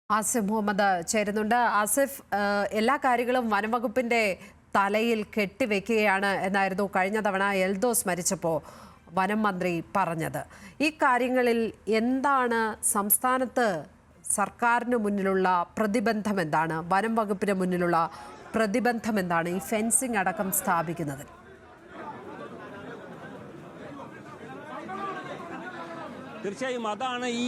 ആസിഫ് മുഹമ്മദ് ചേരുന്നുണ്ട്. ആസിഫ്, എല്ലാ കാര്യങ്ങളും വനംവകുപ്പിന്റെ തലയിൽ കെട്ടിവെക്കുകയാണ് എന്നായിരുന്നു കഴിഞ്ഞ തവണ എൽദോസ് മരിച്ചപ്പോൾ വനം മന്ത്രി പറഞ്ഞത്. ഈ കാര്യങ്ങളിൽ എന്താണ് സംസ്ഥാനത്ത് സർക്കാരിന് മുന്നിലുള്ള പ്രതിബന്ധം എന്താണ്? വനം വകുപ്പിന് മുന്നിലുള്ള പ്രതിബന്ധം എന്താണ് ഈ ഫെൻസിംഗ് അടക്കം സ്ഥാപിക്കുന്നതിൽ? തീർച്ചയായും അതാണ് ഈ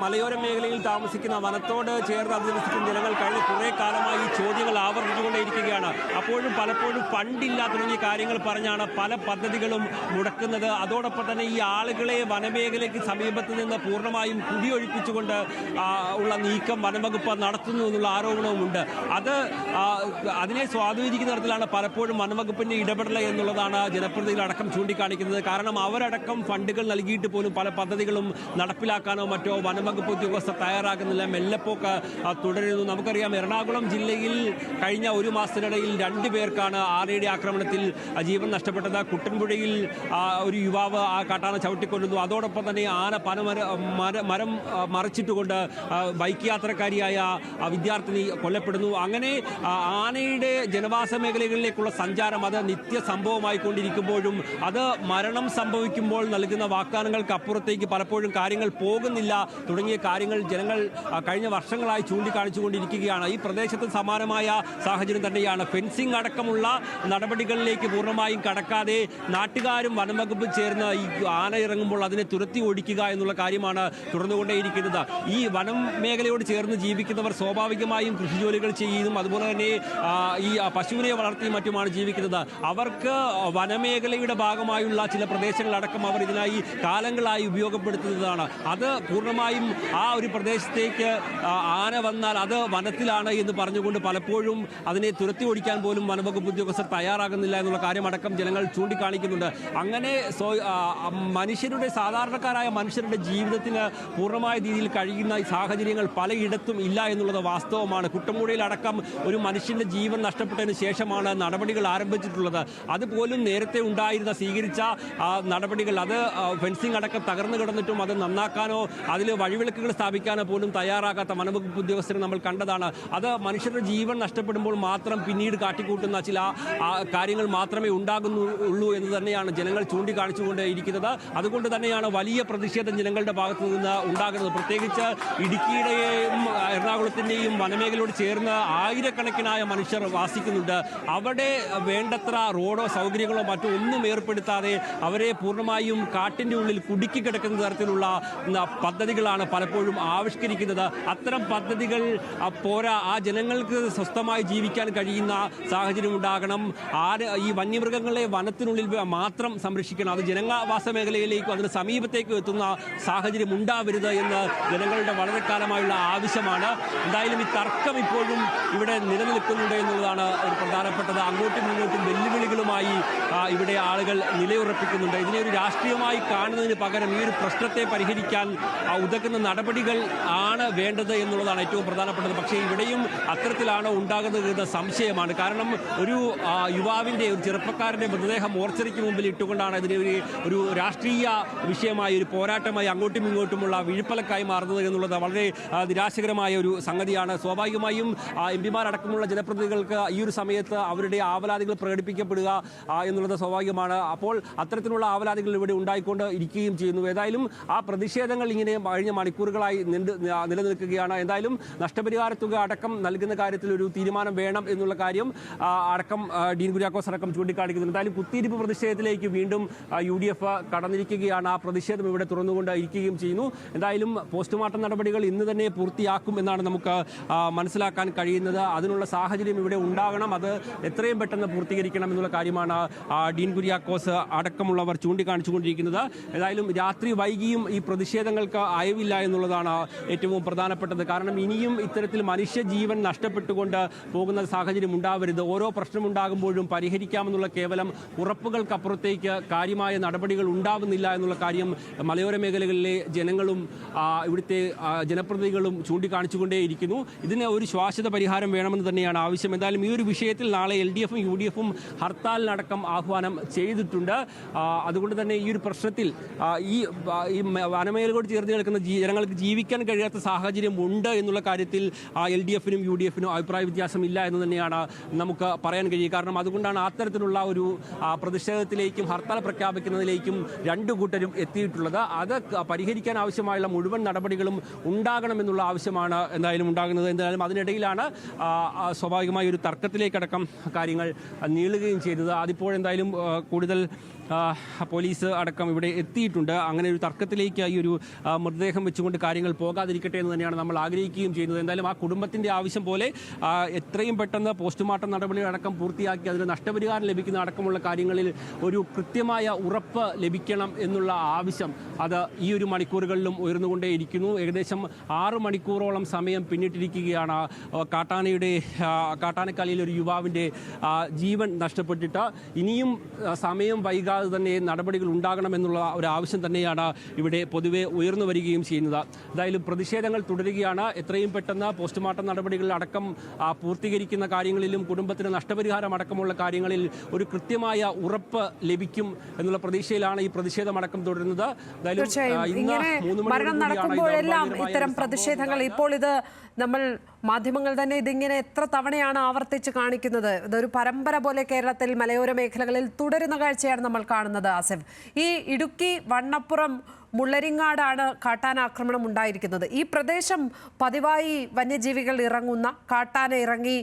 മലയോര മേഖലയിൽ താമസിക്കുന്ന വനത്തോട് ചേർന്ന് അധിവസിക്കുന്ന ജനങ്ങൾ കഴിഞ്ഞ കുറേ കാലമായി ഈ ചോദ്യങ്ങൾ ആവർത്തിച്ചുകൊണ്ടേയിരിക്കുകയാണ്. പലപ്പോഴും ഫണ്ടില്ല തുടങ്ങിയ കാര്യങ്ങൾ പറഞ്ഞാണ് പല പദ്ധതികളും മുടക്കുന്നത്. അതോടൊപ്പം തന്നെ ഈ ആളുകളെ വനമേഖലയ്ക്ക് സമീപത്ത് നിന്ന് പൂർണ്ണമായും കുടിയൊഴിപ്പിച്ചുകൊണ്ട് ഉള്ള നീക്കം വനംവകുപ്പ് നടത്തുന്നു എന്നുള്ള ആരോപണവുമുണ്ട്. അതിനെ സ്വാധീനിക്കുന്ന തരത്തിലാണ് പലപ്പോഴും വനംവകുപ്പിന്റെ ഇടപെടൽ എന്നുള്ളതാണ് ജനപ്രതിനിധികളടക്കം ചൂണ്ടിക്കാണിക്കുന്നത്. കാരണം അവരടക്കം ഫണ്ടുകൾ നൽകിയിട്ട് പോലും പല പദ്ധതികളും നടപ്പിലാക്കാനോ മറ്റോ വനംവകുപ്പ് ഉദ്യോഗസ്ഥർ തയ്യാറാകുന്നില്ല. മെല്ലെപ്പോക്ക് തുടരുന്നു. നമുക്കറിയാം, എറണാകുളം ജില്ലയിൽ കഴിഞ്ഞ ഒരു മാസത്തിനിടയിൽ 2 പേർക്കാണ് ആനയുടെ ആക്രമണത്തിൽ ജീവൻ നഷ്ടപ്പെട്ടത്. കുട്ടൻപുഴയിൽ ഒരു യുവാവ് ആ കാട്ടാന ചവിട്ടിക്കൊല്ലുന്നു. അതോടൊപ്പം തന്നെ ആന മരം മറിച്ചിട്ടുകൊണ്ട് ബൈക്ക് യാത്രക്കാരിയായ വിദ്യാർത്ഥിനി കൊല്ലപ്പെടുന്നു. അങ്ങനെ ആനയുടെ ജനവാസ മേഖലകളിലേക്കുള്ള സഞ്ചാരം അത് നിത്യ സംഭവമായിക്കൊണ്ടിരിക്കുമ്പോഴും അത് മരണം സംഭവിക്കുമ്പോൾ നൽകുന്ന വാഗ്ദാനങ്ങൾക്ക് അപ്പുറത്തേക്ക് പലപ്പോഴും കാര്യങ്ങൾ പോകുന്നില്ല തുടങ്ങിയ കാര്യങ്ങൾ ജനങ്ങൾ കഴിഞ്ഞ വർഷങ്ങളായി ചൂണ്ടിക്കാണിച്ചുകൊണ്ടിരിക്കുകയാണ്. ഈ പ്രദേശത്ത് സമാനമായ സാഹചര്യം തന്നെയാണ്. ഫെൻസിംഗ് അടക്കമുള്ള നടപടികളിലേക്ക് പൂർണ്ണമായും കടക്കാതെ നാട്ടുകാരും വനംവകുപ്പും ചേർന്ന് ഈ ആന ഇറങ്ങുമ്പോൾ അതിനെ തുരത്തി ഓടിക്കുക എന്നുള്ള കാര്യമാണ് തുടർന്നുകൊണ്ടേയിരിക്കുന്നത്. ഈ വനം മേഖലയോട് ചേർന്ന് ജീവിക്കുന്നവർ സ്വാഭാവികമായും കൃഷിജോലികൾ ചെയ്യുന്നതും അതുപോലെ തന്നെ ഈ പശുവിനെ വളർത്തിയും മറ്റുമാണ് ജീവിക്കുന്നത്. അവർക്ക് വനമേഖലയുടെ ഭാഗമായുള്ള ചില പ്രദേശങ്ങളടക്കം അവർ ഇതിനായി കാലങ്ങളായി ഉപയോഗപ്പെടുത്തുന്നതാണ്. അത് പൂർണ്ണമായും ആ ഒരു പ്രദേശത്തേക്ക് ആന വന്നാൽ അത് വനത്തിലാണ് എന്ന് പറഞ്ഞുകൊണ്ട് പലപ്പോഴും അതിനെ തുരത്തി ഓടിക്കാൻ പോലും വനംവകുപ്പ് ഉദ്യോഗസ്ഥർ തയ്യാറാകുന്നില്ല എന്നുള്ള കാര്യമടക്കം ജനങ്ങൾ ചൂണ്ടിക്കാണിക്കുന്നുണ്ട്. അങ്ങനെ സാധാരണക്കാരായ മനുഷ്യരുടെ ജീവിതത്തിന് പൂർണ്ണമായ രീതിയിൽ കഴിയുന്ന സാഹചര്യങ്ങൾ പലയിടത്തും ഇല്ല എന്നുള്ളത് വാസ്തവമാണ്. കുട്ടമ്പുഴയിലടക്കം ഒരു മനുഷ്യന്റെ ജീവൻ നഷ്ടപ്പെട്ടതിന് ശേഷമാണ് നടപടികൾ ആരംഭിച്ചിട്ടുള്ളത്. അതുപോലും നേരത്തെ സ്വീകരിച്ച നടപടികൾ അത് ഫെൻസിംഗ് അടക്കം തകർന്നു കിടന്നിട്ടും അത് നന്നാക്കാനോ അതിൽ വഴിവിളക്കുകൾ സ്ഥാപിക്കാനോ പോലും തയ്യാറാകാത്ത വനംവകുപ്പ് ഉദ്യോഗസ്ഥരെ നമ്മൾ കണ്ടതാണ്. അത് മനുഷ്യരുടെ ജീവൻ നഷ്ടപ്പെടുമ്പോൾ മാത്രം പിന്നീട് കാട്ടിക്കൂട്ടുന്ന ചില കാര്യങ്ങൾ മാത്രമേ ഉണ്ടാകുന്നുള്ളൂ എന്ന് തന്നെയാണ് ജനങ്ങൾ ചൂണ്ടിക്കാണിച്ചുകൊണ്ട് ഇരിക്കുന്നത്. അതുകൊണ്ട് തന്നെയാണ് വലിയ പ്രതിഷേധം ജനങ്ങളുടെ ഭാഗത്തു നിന്ന് ഉണ്ടാകുന്നത്. പ്രത്യേകിച്ച് ഇടുക്കിയുടെയും എറണാകുളത്തിൻ്റെയും വനമേഖലയോട് ചേർന്ന് ആയിരക്കണക്കിനായ മനുഷ്യർ വാസിക്കുന്നുണ്ട്. അവിടെ വേണ്ടത്ര റോഡോ സൗകര്യങ്ങളോ മറ്റോ ഒന്നും ഏർപ്പെടുത്താതെ അവരെ പൂർണ്ണമായും കാട്ടിൻ്റെ ഉള്ളിൽ കുടുക്കി കിടക്കുന്ന തരത്തിലുള്ള പദ്ധതികളാണ് പലപ്പോഴും ആവിഷ്കരിക്കുന്നത്. അത്തരം പദ്ധതികൾ പോരാ. ആ ജനങ്ങൾക്ക് സ്വസ്ഥമായി ജീവിക്കാൻ കഴിയുന്ന സാഹചര്യം ഉണ്ടാകണം. ഈ വന്യമൃഗങ്ങളെ വനത്തിനുള്ളിൽ മാത്രം സംരക്ഷിക്കണം. അത് ജനവാസ മേഖലയിലേക്കും അതിന് സമീപത്തേക്കും എത്തുന്ന സാഹചര്യം ഉണ്ടാവരുത് എന്ന് ജനങ്ങളുടെ വളരെ കാലമായുള്ള ആവശ്യമാണ്. എന്തായാലും ഈ തർക്കം ഇപ്പോഴും ഇവിടെ നിലനിൽക്കുന്നുണ്ട് എന്നുള്ളതാണ് ഒരു പ്രധാനപ്പെട്ടത്. അങ്ങോട്ടും ഇങ്ങോട്ടും വെല്ലുവിളികളുമായി ഇവിടെ ആളുകൾ നിലയുറപ്പിക്കുന്നുണ്ട്. ഇതിനെ ഒരു രാഷ്ട്രീയമായി കാണുന്നതിന് പകരം ഈ ഒരു പ്രശ്നത്തെ പരിഹരിക്കാൻ ഉതകുന്ന നടപടികൾ ആണ് വേണ്ടത് എന്നുള്ളതാണ് ഏറ്റവും പ്രധാനപ്പെട്ടത്. പക്ഷേ ഇവിടെയും അത്തരത്തിലാണോ ഉണ്ടാകുന്നത് എന്ന സംശയമാണ്. കാരണം ഒരു യുവാവിൻ്റെ ഒരു ചെറുപ്പക്കാരൻ്റെ മൃതദേഹം മോർച്ചറിക്ക് മുമ്പിൽ ഇട്ടുകൊണ്ടാണ് ഇതിനെ ഒരു രാഷ്ട്രീയ വിഷയമായി ഒരു പോരാട്ടമായി അങ്ങോട്ടും ഇങ്ങോട്ടുമുള്ള വിഴുപ്പലക്കായി മാറുന്നത് എന്നുള്ളത് വളരെ നിരാശകരമായ ഒരു സംഗതിയാണ്. സ്വാഭാവികമായും എംപിമാരടക്കമുള്ള ജനപ്രതിനിധികൾക്ക് ഈ ഒരു സമയത്ത് അവരുടെ ആവലാതികൾ പ്രകടിപ്പിക്കപ്പെടുക എന്നുള്ളത് സ്വാഭാവികമാണ്. അപ്പോൾ അത്തരത്തിലുള്ള ആവലാതികൾ ഇവിടെ ഉണ്ടായിക്കൊണ്ട് ഇരിക്കുകയും ചെയ്യുന്നു. ഏതായാലും ആ പ്രതിഷേധങ്ങൾ ഇങ്ങനെ കഴിഞ്ഞ മണിക്കൂറുകളായി നിലനിൽക്കുകയാണ്. എന്തായാലും നഷ്ടപരിഹാര തുക അടക്കം നൽകുന്ന കാര്യത്തിൽ ഒരു തീരുമാനം വേണം എന്നുള്ള കാര്യം അടക്കം ഡീൻ കുര്യാക്കോസ് അടക്കം ചൂണ്ടിക്കാണിക്കുന്നു. എന്തായാലും കുത്തിയിരിപ്പ് പ്രതിഷേധത്തിലേക്ക് വീണ്ടും UDF കടന്നിരിക്കുകയാണ്. ആ പ്രതിഷേധം ഇവിടെ തുറന്നുകൊണ്ട് ഇരിക്കുകയും ചെയ്യുന്നു. എന്തായാലും പോസ്റ്റ്മോർട്ടം നടപടികൾ ഇന്ന് തന്നെ പൂർത്തിയാക്കും എന്നാണ് നമുക്ക് മനസ്സിലാക്കാൻ കഴിയുന്നത്. അതിനുള്ള സാഹചര്യം ഇവിടെ ഉണ്ടാകണം. അത് എത്രയും പെട്ടെന്ന് പൂർത്തീകരിക്കണം എന്നുള്ള കാര്യമാണ് ഡീൻ കുര്യാക്കോസ് അടക്കമുള്ളവർ ചൂണ്ടിക്കാണിച്ചുകൊണ്ടിരിക്കുന്നത്. ഏതായാലും രാത്രി വൈകിയും ഈ പ്രതിഷേധങ്ങൾക്ക് അയവില്ല എന്നുള്ളതാണ് ഏറ്റവും പ്രധാനപ്പെട്ടത്. കാരണം ഇനിയും ഇത്തരത്തിൽ മനുഷ്യജീവൻ നഷ്ടപ്പെട്ടുകൊണ്ട് പോകുന്ന സാഹചര്യം ഉണ്ടാവരുത്. ഓരോ പ്രശ്നമുണ്ടാകുമ്പോഴും പരിഹരിക്കാമെന്നുള്ള കേവലം ഉറപ്പുകൾക്കപ്പുറത്തേക്ക് കാര്യമായ നടപടികൾ ഉണ്ടാവുന്നില്ല എന്നുള്ള കാര്യം മലയോര മേഖലകളിലെ ജനങ്ങളും ഇവിടുത്തെ ജനപ്രതിനിധികളും ചൂണ്ടിക്കാണിച്ചുകൊണ്ടേയിരിക്കുന്നു. ഇതിന് ഒരു ശാശ്വത പരിഹാരം വേണമെന്ന് തന്നെയാണ് ആവശ്യം. എന്തായാലും ഈ ഒരു വിഷയത്തിൽ നാളെ LDFും UDFും ഹർത്താലിനടക്കം ആഹ്വാനം ചെയ്തിട്ടുണ്ട്. അതുകൊണ്ട് തന്നെ ഈ ഒരു പ്രശ്നത്തിൽ ഈ വനമേഖലയോട് ചേർന്ന് കിടക്കുന്ന ജനങ്ങൾക്ക് ജീവിക്കാൻ കഴിയാത്ത സാഹചര്യം ഉണ്ട് എന്നുള്ള കാര്യത്തിൽ LDF-നും UDF-നും അഭിപ്രായ വ്യത്യാസമില്ല എന്ന് തന്നെയാണ് നമുക്ക് പറയാൻ കഴിയുക. കാരണം അതുകൊണ്ടാണ് അത്തരത്തിലുള്ള ഒരു പ്രതിഷേധത്തിലേക്കും ഹർത്താൽ പ്രഖ്യാപിക്കുന്നതിലേക്കും രണ്ടു കൂട്ടരും എത്തിയിട്ടുള്ളത്. അത് പരിഹരിക്കാൻ ആവശ്യമായുള്ള മുഴുവൻ നടപടികളും ഉണ്ടാകണമെന്നുള്ള ആവശ്യമാണ് എന്തായാലും ഉണ്ടാകുന്നത്. എന്തായാലും അതിനിടയിലാണ് സ്വാഭാവികമായ ഒരു തർക്കത്തിലേക്കടക്കം കാര്യങ്ങൾ നീളുകയും ചെയ്തത്. അതിപ്പോഴെന്തായാലും കൂടുതൽ പോലീസ് അടക്കം ഇവിടെ എത്തിയിട്ടുണ്ട്. അങ്ങനെ ഒരു തർക്കത്തിലേക്ക് ഈ ഒരു മൃതദേഹം വെച്ചുകൊണ്ട് കാര്യങ്ങൾ പോകാതിരിക്കട്ടെ എന്ന് തന്നെയാണ് നമ്മൾ ആഗ്രഹിക്കുകയും ചെയ്യുന്നത്. എന്തായാലും ആ കുടുംബത്തിൻ്റെ ആവശ്യം പോലെ എത്രയും പെട്ടെന്ന് പോസ്റ്റ്മോർട്ടം നടപടികളടക്കം പൂർത്തിയാക്കി അതിന് നഷ്ടപരിഹാരം ലഭിക്കുന്ന അടക്കമുള്ള കാര്യങ്ങളിൽ ഒരു കൃത്യമായ ഉറപ്പ് ലഭിക്കണം എന്നുള്ള ആവശ്യം അത് ഈ ഒരു മണിക്കൂറുകളിലും ഉയർന്നുകൊണ്ടേയിരിക്കുന്നു. ഏകദേശം 6 മണിക്കൂറോളം സമയം പിന്നിട്ടിരിക്കുകയാണ് കാട്ടാനക്കാലിയിൽ ഒരു യുവാവിൻ്റെ ജീവൻ നഷ്ടപ്പെട്ടിട്ട്. ഇനിയും സമയം വൈകാതെ തന്നെ നടപടികൾ ഉണ്ടാകണമെന്നുള്ള ഒരു ആവശ്യം തന്നെയാണ് ഇവിടെ പൊതുവെ ഉയർന്നു വരികയും ചെയ്യുന്നത്. എന്തായാലും പ്രതിഷേധങ്ങൾ തുടരുകയാണ്. എത്രയും പെട്ടെന്ന് പോസ്റ്റ്മോർട്ടം നടപടികൾ അടക്കം പൂർത്തീകരിക്കുന്ന കാര്യങ്ങളിലും കുടുംബത്തിന് നഷ്ടപരിഹാരം അടക്കമുള്ള കാര്യങ്ങളിൽ ഒരു കൃത്യമായ ഉറപ്പ് ലഭിക്കും എന്നുള്ള പ്രതീക്ഷയിലാണ് ഈ പ്രതിഷേധമടക്കം തുടരുന്നത്. മരണം നടക്കുമ്പോഴെല്ലാം ഇത്തരം പ്രതിഷേധങ്ങൾ ഇപ്പോൾ ഇത് നമ്മൾ മാധ്യമങ്ങൾ തന്നെ ഇതിങ്ങനെ എത്ര തവണയാണ് ആവർത്തിച്ച് കാണിക്കുന്നത്. ഇതൊരു പരമ്പര പോലെ കേരളത്തിൽ മലയോര മേഖലകളിൽ തുടരുന്ന കാഴ്ചയാണ് നമ്മൾ കാണുന്നത്. ആസിഫ്, ഈ ഇടുക്കി വണ്ണപ്പുറം മുള്ളരിങ്ങാടാണ് കാട്ടാനാക്രമണം ഉണ്ടായിരിക്കുന്നത്. ഈ പ്രദേശം പതിവായി വന്യജീവികൾ ഇറങ്ങുന്ന, കാട്ടാന ഇറങ്ങി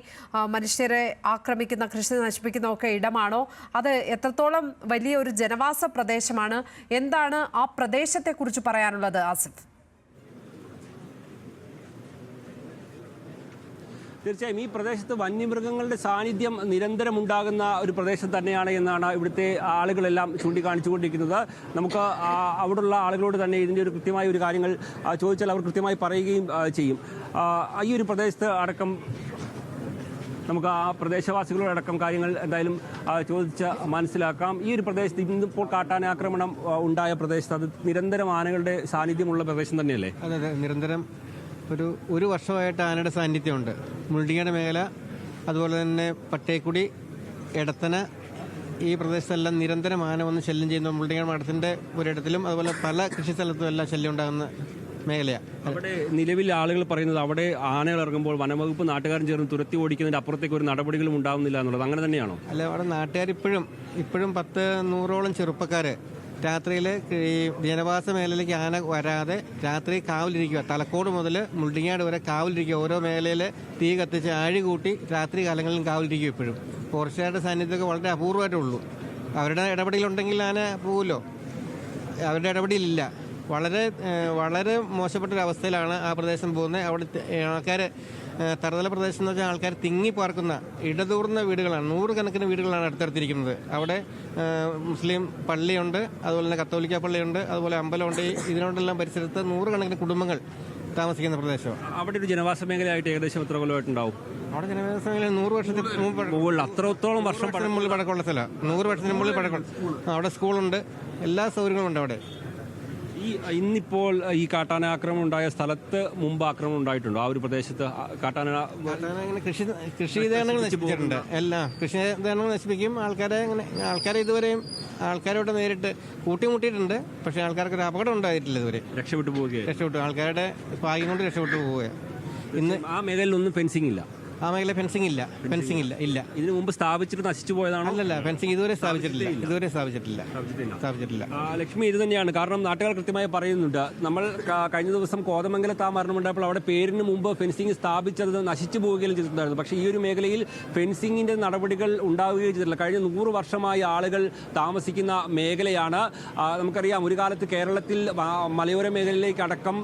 മനുഷ്യരെ ആക്രമിക്കുന്ന, കൃഷി നശിപ്പിക്കുന്ന ഒക്കെ ഇടമാണോ? അത് എത്രത്തോളം വലിയ ഒരു ജനവാസ പ്രദേശമാണ്? എന്താണ് ആ പ്രദേശത്തെക്കുറിച്ച് പറയാനുള്ളത് ആസിഫ്? തീർച്ചയായും ഈ പ്രദേശത്ത് വന്യമൃഗങ്ങളുടെ സാന്നിധ്യം നിരന്തരം ഉണ്ടാകുന്ന ഒരു പ്രദേശം തന്നെയാണ് എന്നാണ് ഇവിടുത്തെ ആളുകളെല്ലാം ചൂണ്ടിക്കാണിച്ചുകൊണ്ടിരിക്കുന്നത്. നമുക്ക് അവിടെയുള്ള ആളുകളോട് തന്നെ ഇതിൻ്റെ ഒരു കൃത്യമായ ഒരു കാര്യങ്ങൾ ചോദിച്ചാൽ അവർ കൃത്യമായി പറയുകയും ചെയ്യും. ഈ ഒരു പ്രദേശത്ത് അടക്കം നമുക്ക് ആ പ്രദേശവാസികളോടക്കം കാര്യങ്ങൾ എന്തായാലും ചോദിച്ച് മനസ്സിലാക്കാം. ഈ ഒരു പ്രദേശത്ത് ഇന്നിപ്പോൾ കാട്ടാനാക്രമണം ഉണ്ടായ പ്രദേശത്ത് അത് നിരന്തരം ആനകളുടെ സാന്നിധ്യമുള്ള പ്രദേശം തന്നെയല്ലേ? അതെ, നിരന്തരം ഒരു വർഷമായിട്ട് ആനയുടെ സാന്നിധ്യമുണ്ട്. മുള്ളിങ്ങാട് മേഖല, അതുപോലെ തന്നെ പട്ടേക്കുടി, എടത്തന, ഈ പ്രദേശത്തെല്ലാം നിരന്തരം ആന വന്ന് ശല്യം ചെയ്യുന്നു. മുള്ളിങ്ങാട് മഠത്തിൻ്റെ ഒരിടത്തിലും അതുപോലെ പല കൃഷി സ്ഥലത്തും എല്ലാം ശല്യം ഉണ്ടാകുന്ന മേഖലയാണ്. അവിടെ നിലവിൽ ആളുകൾ പറയുന്നത് അവിടെ ആനകൾ ഇറങ്ങുമ്പോൾ വനംവകുപ്പ് നാട്ടുകാരും ചേർന്ന് തുരത്തി ഓടിക്കുന്നതിൻ്റെ അപ്പുറത്തേക്ക് ഒരു നടപടികളും ഉണ്ടാകുന്നില്ല എന്നുള്ളത് അങ്ങനെ തന്നെയാണോ? അല്ല, അവിടെ നാട്ടുകാർ ഇപ്പോഴും 100-100ഓളം ചെറുപ്പക്കാർ രാത്രിയിൽ ഈ ജനവാസ മേഖലയിലേക്ക് ആന വരാതെ രാത്രി കാവലിരിക്കുക. തലക്കോട് മുതൽ മുള്ളിങ്ങാട് വരെ കാവലിരിക്കുക. ഓരോ മേഖലയിൽ തീ കത്തിച്ച് ആഴി കൂട്ടി രാത്രി കാലങ്ങളിലും കാവലിരിക്കും. ഇപ്പോഴും ഫോറസ്റ്റുകാരുടെ സാന്നിധ്യമൊക്കെ വളരെ അപൂർവമായിട്ടുള്ളൂ. അവരുടെ ഇടപെടലുണ്ടെങ്കിൽ ആന പോകുമല്ലോ. അവരുടെ ഇടപെടലില്ല. വളരെ മോശപ്പെട്ടൊരവസ്ഥയിലാണ് ആ പ്രദേശം പോകുന്നത്. അവിടെ ആൾക്കാർ തറുതല പ്രദേശം എന്ന് വെച്ചാൽ ആൾക്കാർ തിങ്ങി പാർക്കുന്ന ഇടതൂർന്ന വീടുകളാണ്. 100 കണക്കിന് വീടുകളാണ് അടുത്തടുത്തിരിക്കുന്നത്. അവിടെ മുസ്ലിം പള്ളിയുണ്ട്, അതുപോലെ തന്നെ കത്തോലിക്ക പള്ളിയുണ്ട്, അതുപോലെ അമ്പലമുണ്ട്. ഇതിനോടെല്ലാം പരിസരത്ത് 100 കണക്കിന് കുടുംബങ്ങൾ താമസിക്കുന്ന പ്രദേശമാണ്. അവിടെ ഒരു ജനവാസ മേഖലയായിട്ട് ഏകദേശം എത്ര കൊല്ലമായിട്ടുണ്ടാവും? അവിടെ ജനവാസ മേഖല 100 വർഷത്തിന് മുമ്പ്, അത്രത്തോളം വർഷം മുകളിൽ പഴക്കമുള്ള സ്ഥലമാണ്. 100 വർഷത്തിന് മുകളിൽ പഴക്കം. അവിടെ സ്കൂളുണ്ട്, എല്ലാ സൗകര്യങ്ങളും ഉണ്ട് അവിടെ. ഇന്നിപ്പോൾ ഈ കാട്ടാന ആക്രമണം ഉണ്ടായ സ്ഥലത്ത് മുമ്പ് ആക്രമണം ഉണ്ടായിട്ടുണ്ടോ? ആ ഒരു പ്രദേശത്ത് കാട്ടാന കൃഷി ഉപകരണങ്ങൾ നശിപ്പിച്ചിട്ടുണ്ട്. എല്ലാം കൃഷി ഉപകരണങ്ങൾ നശിപ്പിക്കും. ആൾക്കാരെ ഇതുവരെയും ആൾക്കാരോട് നേരിട്ട് കൂട്ടിമുട്ടിയിട്ടുണ്ട്. പക്ഷേ ആൾക്കാർക്ക് ഒരു അപകടം ഉണ്ടായിട്ടില്ല ഇതുവരെ. രക്ഷപ്പെട്ടു ആൾക്കാരുടെ ഭാഗ്യം കൊണ്ട് രക്ഷപ്പെട്ടു പോവുക. ഇന്ന് ആ മേഖലയിലൊന്നും ഫെൻസിംഗ് ഇല്ല. ആ മേഖല ഫെൻസിംഗ് ഇല്ല. ഇതിനു മുമ്പ് സ്ഥാപിച്ചിട്ട് നശിച്ചു പോയതാണോ? അല്ലല്ല, ഫെൻസിംഗ് ഇതുവരെ സ്ഥാപിച്ചിട്ടില്ല. ലക്ഷ്മി, ഇത് തന്നെയാണ് കാരണം നാട്ടുകാർ കൃത്യമായി പറയുന്നുണ്ട്. നമ്മൾ കഴിഞ്ഞ ദിവസം കോതമംഗലത്ത് ആ മരണമുണ്ടായപ്പോൾ അവിടെ പേരിന് മുമ്പ് ഫെൻസിംഗ് സ്ഥാപിച്ചത് നശിച്ചു പോവുകയും ചെയ്തിട്ടുണ്ടായിരുന്നു. പക്ഷേ ഈ ഒരു മേഖലയിൽ ഫെൻസിങ്ങിന്റെ നടപടികൾ ഉണ്ടാവുകയും ചെയ്തിട്ടില്ല. കഴിഞ്ഞ 100 വർഷമായി ആളുകൾ താമസിക്കുന്ന മേഖലയാണ്. നമുക്കറിയാം, ഒരു കാലത്ത് കേരളത്തിൽ മലയോര മേഖലയിലേക്ക് അടക്കം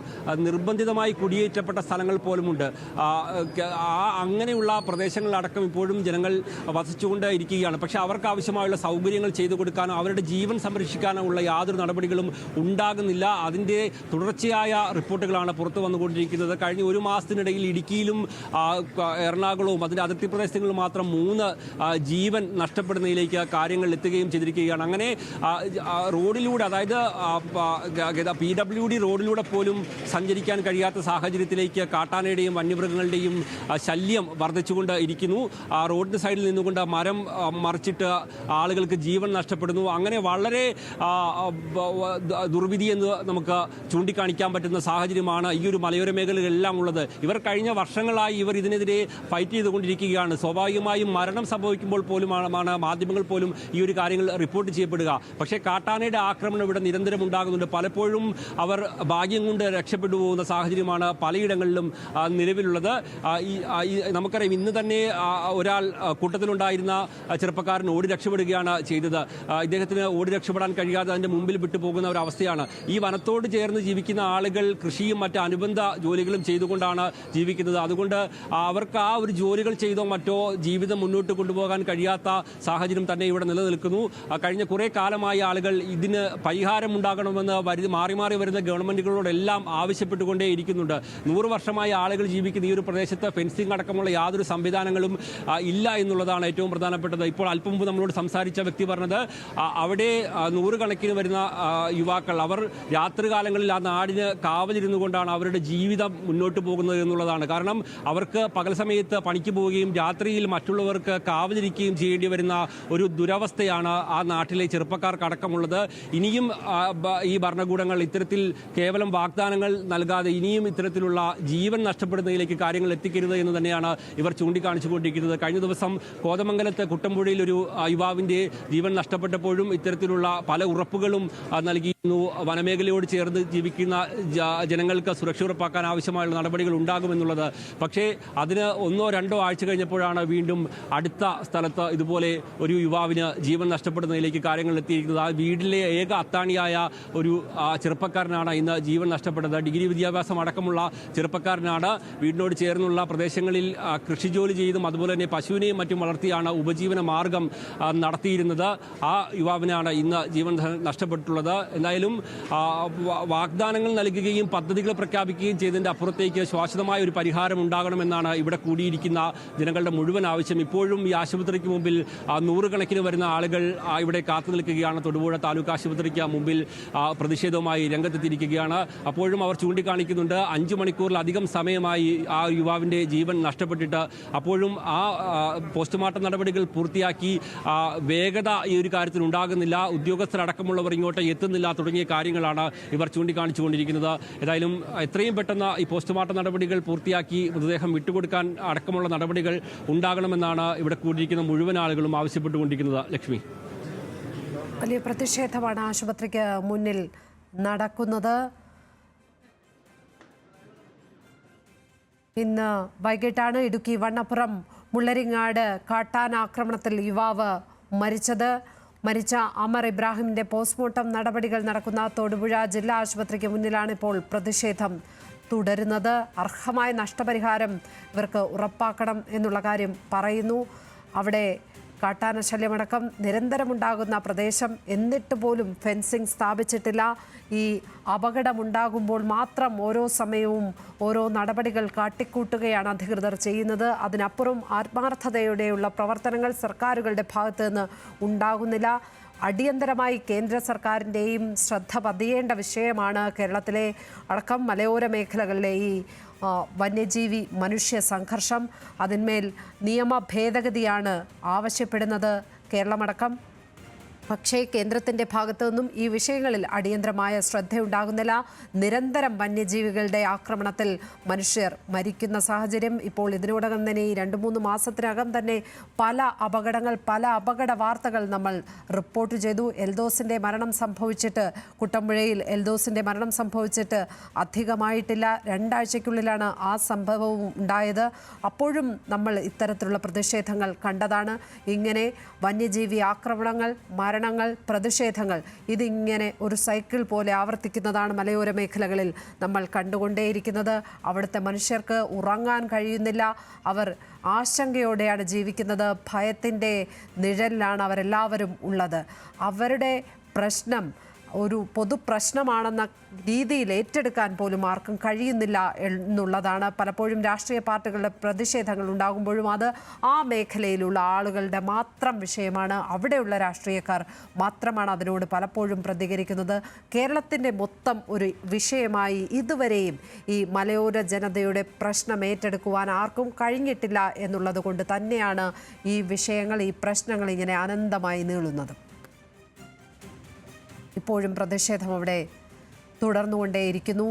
നിർബന്ധിതമായി കുടിയേറ്റപ്പെട്ട സ്ഥലങ്ങൾ പോലുമുണ്ട്. അങ്ങനെയുള്ള പ്രദേശങ്ങളിലടക്കം ഇപ്പോഴും ജനങ്ങൾ വസിച്ചുകൊണ്ട് ഇരിക്കുകയാണ്. പക്ഷേ അവർക്ക് ആവശ്യമായുള്ള സൗകര്യങ്ങൾ ചെയ്തു കൊടുക്കാനോ അവരുടെ ജീവൻ സംരക്ഷിക്കാനോ ഉള്ള യാതൊരു നടപടികളും ഉണ്ടാകുന്നില്ല. അതിൻ്റെ തുടർച്ചയായ റിപ്പോർട്ടുകളാണ് പുറത്തു വന്നുകൊണ്ടിരിക്കുന്നത്. കഴിഞ്ഞ ഒരു മാസത്തിനിടയിൽ ഇടുക്കിയിലും എറണാകുളവും അതിൻ്റെ അതിർത്തി പ്രദേശങ്ങളിൽ മാത്രം 3 ജീവൻ നഷ്ടപ്പെടുന്നതിലേക്ക് കാര്യങ്ങൾ എത്തുകയും ചെയ്തിരിക്കുകയാണ്. അങ്ങനെ റോഡിലൂടെ, അതായത് PWD റോഡിലൂടെ പോലും സഞ്ചരിക്കാൻ കഴിയാത്ത സാഹചര്യത്തിലേക്ക് കാട്ടാനയുടെയും വന്യമൃഗങ്ങളുടെയും ശല്യം വർദ്ധിച്ചുകൊണ്ട് ഇരിക്കുന്നു. റോഡിന് സൈഡിൽ നിന്നുകൊണ്ട് മരം മറിച്ചിട്ട് ആളുകൾക്ക് ജീവൻ നഷ്ടപ്പെടുന്നു. അങ്ങനെ വളരെ ദുർവിധി എന്ന് നമുക്ക് ചൂണ്ടിക്കാണിക്കാൻ പറ്റുന്ന സാഹചര്യമാണ് ഈ ഒരു മലയോര മേഖലകളിലെല്ലാം ഉള്ളത്. ഇവർ കഴിഞ്ഞ വർഷങ്ങളായി ഇവർ ഇതിനെതിരെ ഫൈറ്റ് ചെയ്തുകൊണ്ടിരിക്കുകയാണ്. സ്വാഭാവികമായും മരണം സംഭവിക്കുമ്പോൾ പോലുമാണ് മാധ്യമങ്ങൾ പോലും ഈ ഒരു കാര്യങ്ങൾ റിപ്പോർട്ട് ചെയ്യപ്പെടുക. പക്ഷേ കാട്ടാനയുടെ ആക്രമണം ഇവിടെ നിരന്തരം ഉണ്ടാകുന്നുണ്ട്. പലപ്പോഴും അവർ ഭാഗ്യം കൊണ്ട് രക്ഷപ്പെട്ടു പോകുന്ന സാഹചര്യമാണ് പലയിടങ്ങളിലും നിലവിലുള്ളത്. നമുക്കറിയാം, ഇന്ന് തന്നെ ഒരാൾ കൂട്ടത്തിലുണ്ടായിരുന്ന ചെറുപ്പക്കാരൻ ഓടി രക്ഷപ്പെടുകയാണ് ചെയ്തത്. ഇദ്ദേഹത്തിന് ഓടി രക്ഷപ്പെടാൻ കഴിയാതെ അതിൻ്റെ മുമ്പിൽ വിട്ടുപോകുന്ന ഒരു അവസ്ഥയാണ്. ഈ വനത്തോട് ചേർന്ന് ജീവിക്കുന്ന ആളുകൾ കൃഷിയും മറ്റ് അനുബന്ധ ജോലികളും ചെയ്തുകൊണ്ടാണ് ജീവിക്കുന്നത്. അതുകൊണ്ട് അവർക്ക് ആ ഒരു ജോലികൾ ചെയ്തോ മറ്റോ ജീവിതം മുന്നോട്ട് കൊണ്ടുപോകാൻ കഴിയാത്ത സാഹചര്യം തന്നെ ഇവിടെ നിലനിൽക്കുന്നു. കഴിഞ്ഞ കുറേ കാലമായി ആളുകൾ ഇതിന് പരിഹാരം ഉണ്ടാകണമെന്ന് മാറി മാറി വരുന്ന ഗവൺമെൻറ്റുകളോടെല്ലാം ആവശ്യപ്പെട്ടുകൊണ്ടേ ഇരിക്കുന്നുണ്ട്. 100 വർഷമായി ആളുകൾ ജീവിക്കുന്ന ഈ ഒരു പ്രദേശത്ത് ഫെൻസിംഗ് അടക്കമുള്ള യാതൊരു സംവിധാനങ്ങളും ഇല്ല എന്നുള്ളതാണ് ഏറ്റവും പ്രധാനപ്പെട്ടത്. ഇപ്പോൾ അല്പം മുമ്പ് നമ്മളോട് സംസാരിച്ച വ്യക്തി പറഞ്ഞത് അവിടെ 100 കണക്കിന് വരുന്ന യുവാക്കൾ അവർ രാത്രികാലങ്ങളിൽ ആ നാടിന് കാവലിരുന്നു കൊണ്ടാണ് അവരുടെ ജീവിതം മുന്നോട്ട് പോകുന്നത് എന്നുള്ളതാണ്. കാരണം അവർക്ക് പകൽ സമയത്ത് പണിക്ക് പോവുകയും രാത്രിയിൽ മറ്റുള്ളവർക്ക് കാവലിരിക്കുകയും ചെയ്യേണ്ടി വരുന്ന ഒരു ദുരവസ്ഥയാണ് ആ നാട്ടിലെ ചെറുപ്പക്കാർക്കടക്കമുള്ളത്. ഇനിയും ഈ ഭരണകൂടങ്ങൾ ഇത്തരത്തിൽ കേവലം വാഗ്ദാനങ്ങൾ നൽകാതെ ഇനിയും ഇത്തരത്തിലുള്ള ജീവൻ നഷ്ടപ്പെടുന്നതിലേക്ക് കാര്യങ്ങൾ എത്തിക്കരുത് എന്ന് തന്നെയാണ് ഇവർ ചൂണ്ടിക്കാണിച്ചുകൊണ്ടിരിക്കുന്നത്. കഴിഞ്ഞ ദിവസം കോതമംഗലത്ത് കുട്ടമ്പുഴയിൽ ഒരു യുവാവിൻ്റെ ജീവൻ നഷ്ടപ്പെട്ടപ്പോഴും ഇത്തരത്തിലുള്ള പല ഉറപ്പുകളും നൽകിയിരുന്നു. വനമേഖലയോട് ചേർന്ന് ജീവിക്കുന്ന ജനങ്ങൾക്ക് സുരക്ഷ ഉറപ്പാക്കാൻ ആവശ്യമായുള്ള നടപടികൾ ഉണ്ടാകുമെന്നുള്ളത്. പക്ഷേ അതിന് 1-2 ആഴ്ച കഴിഞ്ഞപ്പോഴാണ് വീണ്ടും അടുത്ത സ്ഥലത്ത് ഇതുപോലെ ഒരു യുവാവിന് ജീവൻ നഷ്ടപ്പെടുന്നതിലേക്ക് കാര്യങ്ങൾ എത്തിയിരിക്കുന്നത്. ആ വീട്ടിലെ ഏക അത്താണിയായ ഒരു ചെറുപ്പക്കാരനാണ് ഇന്ന് ജീവൻ നഷ്ടപ്പെട്ടത്. ഡിഗ്രി വിദ്യാഭ്യാസം അടക്കമുള്ള ചെറുപ്പക്കാരനാണ്. വീടിനോട് ചേർന്നുള്ള പ്രദേശങ്ങളിൽ കൃഷി ജോലി ചെയ്തും അതുപോലെ തന്നെ പശുവിനെയും മറ്റും വളർത്തിയാണ് ഉപജീവന മാർഗം നടത്തിയിരുന്നത്. ആ യുവാവിനാണ് ഇന്ന് ജീവൻ നഷ്ടപ്പെട്ടിട്ടുള്ളത്. എന്തായാലും വാഗ്ദാനങ്ങൾ നൽകുകയും പദ്ധതികൾ പ്രഖ്യാപിക്കുകയും ചെയ്തതിൻ്റെ അപ്പുറത്തേക്ക് ശാശ്വതമായ ഒരു പരിഹാരം ഉണ്ടാകണമെന്നാണ് ഇവിടെ കൂടിയിരിക്കുന്ന ജനങ്ങളുടെ മുഴുവൻ ആവശ്യം. ഇപ്പോഴും ഈ ആശുപത്രിക്ക് മുമ്പിൽ 100 കണക്കിന് വരുന്ന ആളുകൾ ഇവിടെ കാത്തു നിൽക്കുകയാണ്. തൊടുപുഴ താലൂക്ക് ആശുപത്രിക്ക് മുമ്പിൽ പ്രതിഷേധവുമായി രംഗത്തെത്തിയിരിക്കുകയാണ്. അപ്പോഴും അവർ ചൂണ്ടിക്കാണിക്കുന്നുണ്ട് 5 മണിക്കൂറിലധികം സമയമായി ആ യുവാവിൻ്റെ ജീവൻ നഷ്ടപ്പെട്ടിട്ട്. അപ്പോഴും ആ പോസ്റ്റ്മോർട്ടം നടപടികൾ പൂർത്തിയാക്കി വേഗത ഈ ഒരു കാര്യത്തിൽ ഉണ്ടാകുന്നില്ല. ഉദ്യോഗസ്ഥരടക്കമുള്ളവർ ഇങ്ങോട്ട് എത്തുന്നില്ല തുടങ്ങിയ കാര്യങ്ങളാണ് ഇവർ ചൂണ്ടിക്കാണിച്ചുകൊണ്ടിരിക്കുന്നത്. ഏതായാലും എത്രയും പെട്ടെന്ന് ഈ പോസ്റ്റ്മോർട്ടം നടപടികൾ പൂർത്തിയാക്കി മൃതദേഹം വിട്ടുകൊടുക്കാൻ അടക്കമുള്ള നടപടികൾ ഉണ്ടാകണമെന്നാണ് ഇവിടെ കൂടിയിരിക്കുന്ന മുഴുവൻ ആളുകളും ആവശ്യപ്പെട്ടുകൊണ്ടിരിക്കുന്നത്. ലക്ഷ്മി, വലിയ പ്രതിഷേധമാണ് ആശുപത്രിക്ക് മുന്നിൽ നടക്കുന്നത്. ഇന്ന് വൈകിട്ടാണ് ഇടുക്കി വണ്ണപ്പുറം മുള്ളരിങ്ങാട് കാട്ടാനാക്രമണത്തിൽ യുവാവ് മരിച്ച അമർ ഇബ്രാഹിമിന്റെ പോസ്റ്റ്മോർട്ടം നടപടികൾ നടക്കുന്ന തൊടുപുഴ ജില്ലാ ആശുപത്രിക്ക് മുന്നിലാണ് ഇപ്പോൾ പ്രതിഷേധം തുടരുന്നത്. അർഹമായ നഷ്ടപരിഹാരം ഇവർക്ക് ഉറപ്പാക്കണം എന്നുള്ള കാര്യം പറയുന്നു. അവിടെ കാട്ടാന ശല്യമടക്കം നിരന്തരമുണ്ടാകുന്ന പ്രദേശം, എന്നിട്ട് പോലും ഫെൻസിങ് സ്ഥാപിച്ചിട്ടില്ല. ഈ അപകടമുണ്ടാകുമ്പോൾ മാത്രം ഓരോ സമയവും ഓരോ നടപടികൾ കാട്ടിക്കൂട്ടുകയാണ് അധികൃതർ ചെയ്യുന്നത്. അതിനപ്പുറം ആത്മാർത്ഥതയോടെയുള്ള പ്രവർത്തനങ്ങൾ സർക്കാരുകളുടെ ഭാഗത്ത് നിന്ന് ഉണ്ടാകുന്നില്ല. അടിയന്തരമായി കേന്ദ്ര സർക്കാരിൻ്റെയും ശ്രദ്ധ പതിയേണ്ട വിഷയമാണ് കേരളത്തിലെ അടക്കം മലയോര മേഖലകളിലെ ഈ വന്യജീവി മനുഷ്യ സംഘർഷം. അതിന്മേൽ നിയമ ഭേദഗതിയാണ് ആവശ്യപ്പെടുന്നത് കേരളമടക്കം. പക്ഷേ കേന്ദ്രത്തിൻ്റെ ഭാഗത്തു നിന്നും ഈ വിഷയങ്ങളിൽ അടിയന്തരമായ ശ്രദ്ധയുണ്ടാകുന്നില്ല. നിരന്തരം വന്യജീവികളുടെ ആക്രമണത്തിൽ മനുഷ്യർ മരിക്കുന്ന സാഹചര്യം. ഇപ്പോൾ ഇതിനോടകം തന്നെ ഈ 2-3 മാസത്തിനകം തന്നെ പല അപകട വാർത്തകൾ നമ്മൾ റിപ്പോർട്ട് ചെയ്തു. എൽദോസിൻ്റെ മരണം സംഭവിച്ചിട്ട്, കുട്ടമ്പുഴയിൽ എൽദോസിൻ്റെ മരണം സംഭവിച്ചിട്ട് അധികമായിട്ടില്ല. 2 ആഴ്ചയ്ക്കുള്ളിലാണ് ആ സംഭവവും ഉണ്ടായത്. അപ്പോഴും നമ്മൾ ഇത്തരത്തിലുള്ള പ്രതിഷേധങ്ങൾ കണ്ടതാണ്. ഇങ്ങനെ വന്യജീവി ആക്രമണങ്ങൾ, മരണങ്ങൾ, പ്രതിഷേധങ്ങൾ, ഇതിങ്ങനെ ഒരു സൈക്കിൾ പോലെ ആവർത്തിക്കുന്നതാണ് മലയോര മേഖലകളിൽ നമ്മൾ കണ്ടുകൊണ്ടേയിരിക്കുന്നത്. അവിടുത്തെ മനുഷ്യർക്ക് ഉറങ്ങാൻ കഴിയുന്നില്ല. അവർ ആശങ്കയോടെയാണ് ജീവിക്കുന്നത്. ഭയത്തിൻ്റെ നിഴലിലാണ് അവരെല്ലാവരും ഉള്ളത്. അവരുടെ പ്രശ്നം ഒരു പൊതുപ്രശ്നമാണെന്ന രീതിയിൽ ഏറ്റെടുക്കാൻ പോലും ആർക്കും കഴിയുന്നില്ല എന്നുള്ളതാണ്. പലപ്പോഴും രാഷ്ട്രീയ പാർട്ടികളുടെ പ്രതിഷേധങ്ങൾ ഉണ്ടാകുമ്പോഴും അത് ആ മേഖലയിലുള്ള ആളുകളുടെ മാത്രം വിഷയമാണ്. അവിടെയുള്ള രാഷ്ട്രീയക്കാർ മാത്രമാണ് അതിനോട് പലപ്പോഴും പ്രതികരിക്കുന്നത്. കേരളത്തിൻ്റെ മൊത്തം ഒരു വിഷയമായി ഇതുവരെയും ഈ മലയോര ജനതയുടെ പ്രശ്നം ഏറ്റെടുക്കുവാൻ ആർക്കും കഴിഞ്ഞിട്ടില്ല എന്നുള്ളത് കൊണ്ട് തന്നെയാണ് ഈ വിഷയങ്ങൾ, ഈ പ്രശ്നങ്ങൾ ഇങ്ങനെ അനന്തമായി നീളുന്നത്. ഇപ്പോഴും പ്രതിഷേധം അവിടെ തുടർന്നുകൊണ്ടേയിരിക്കുന്നു.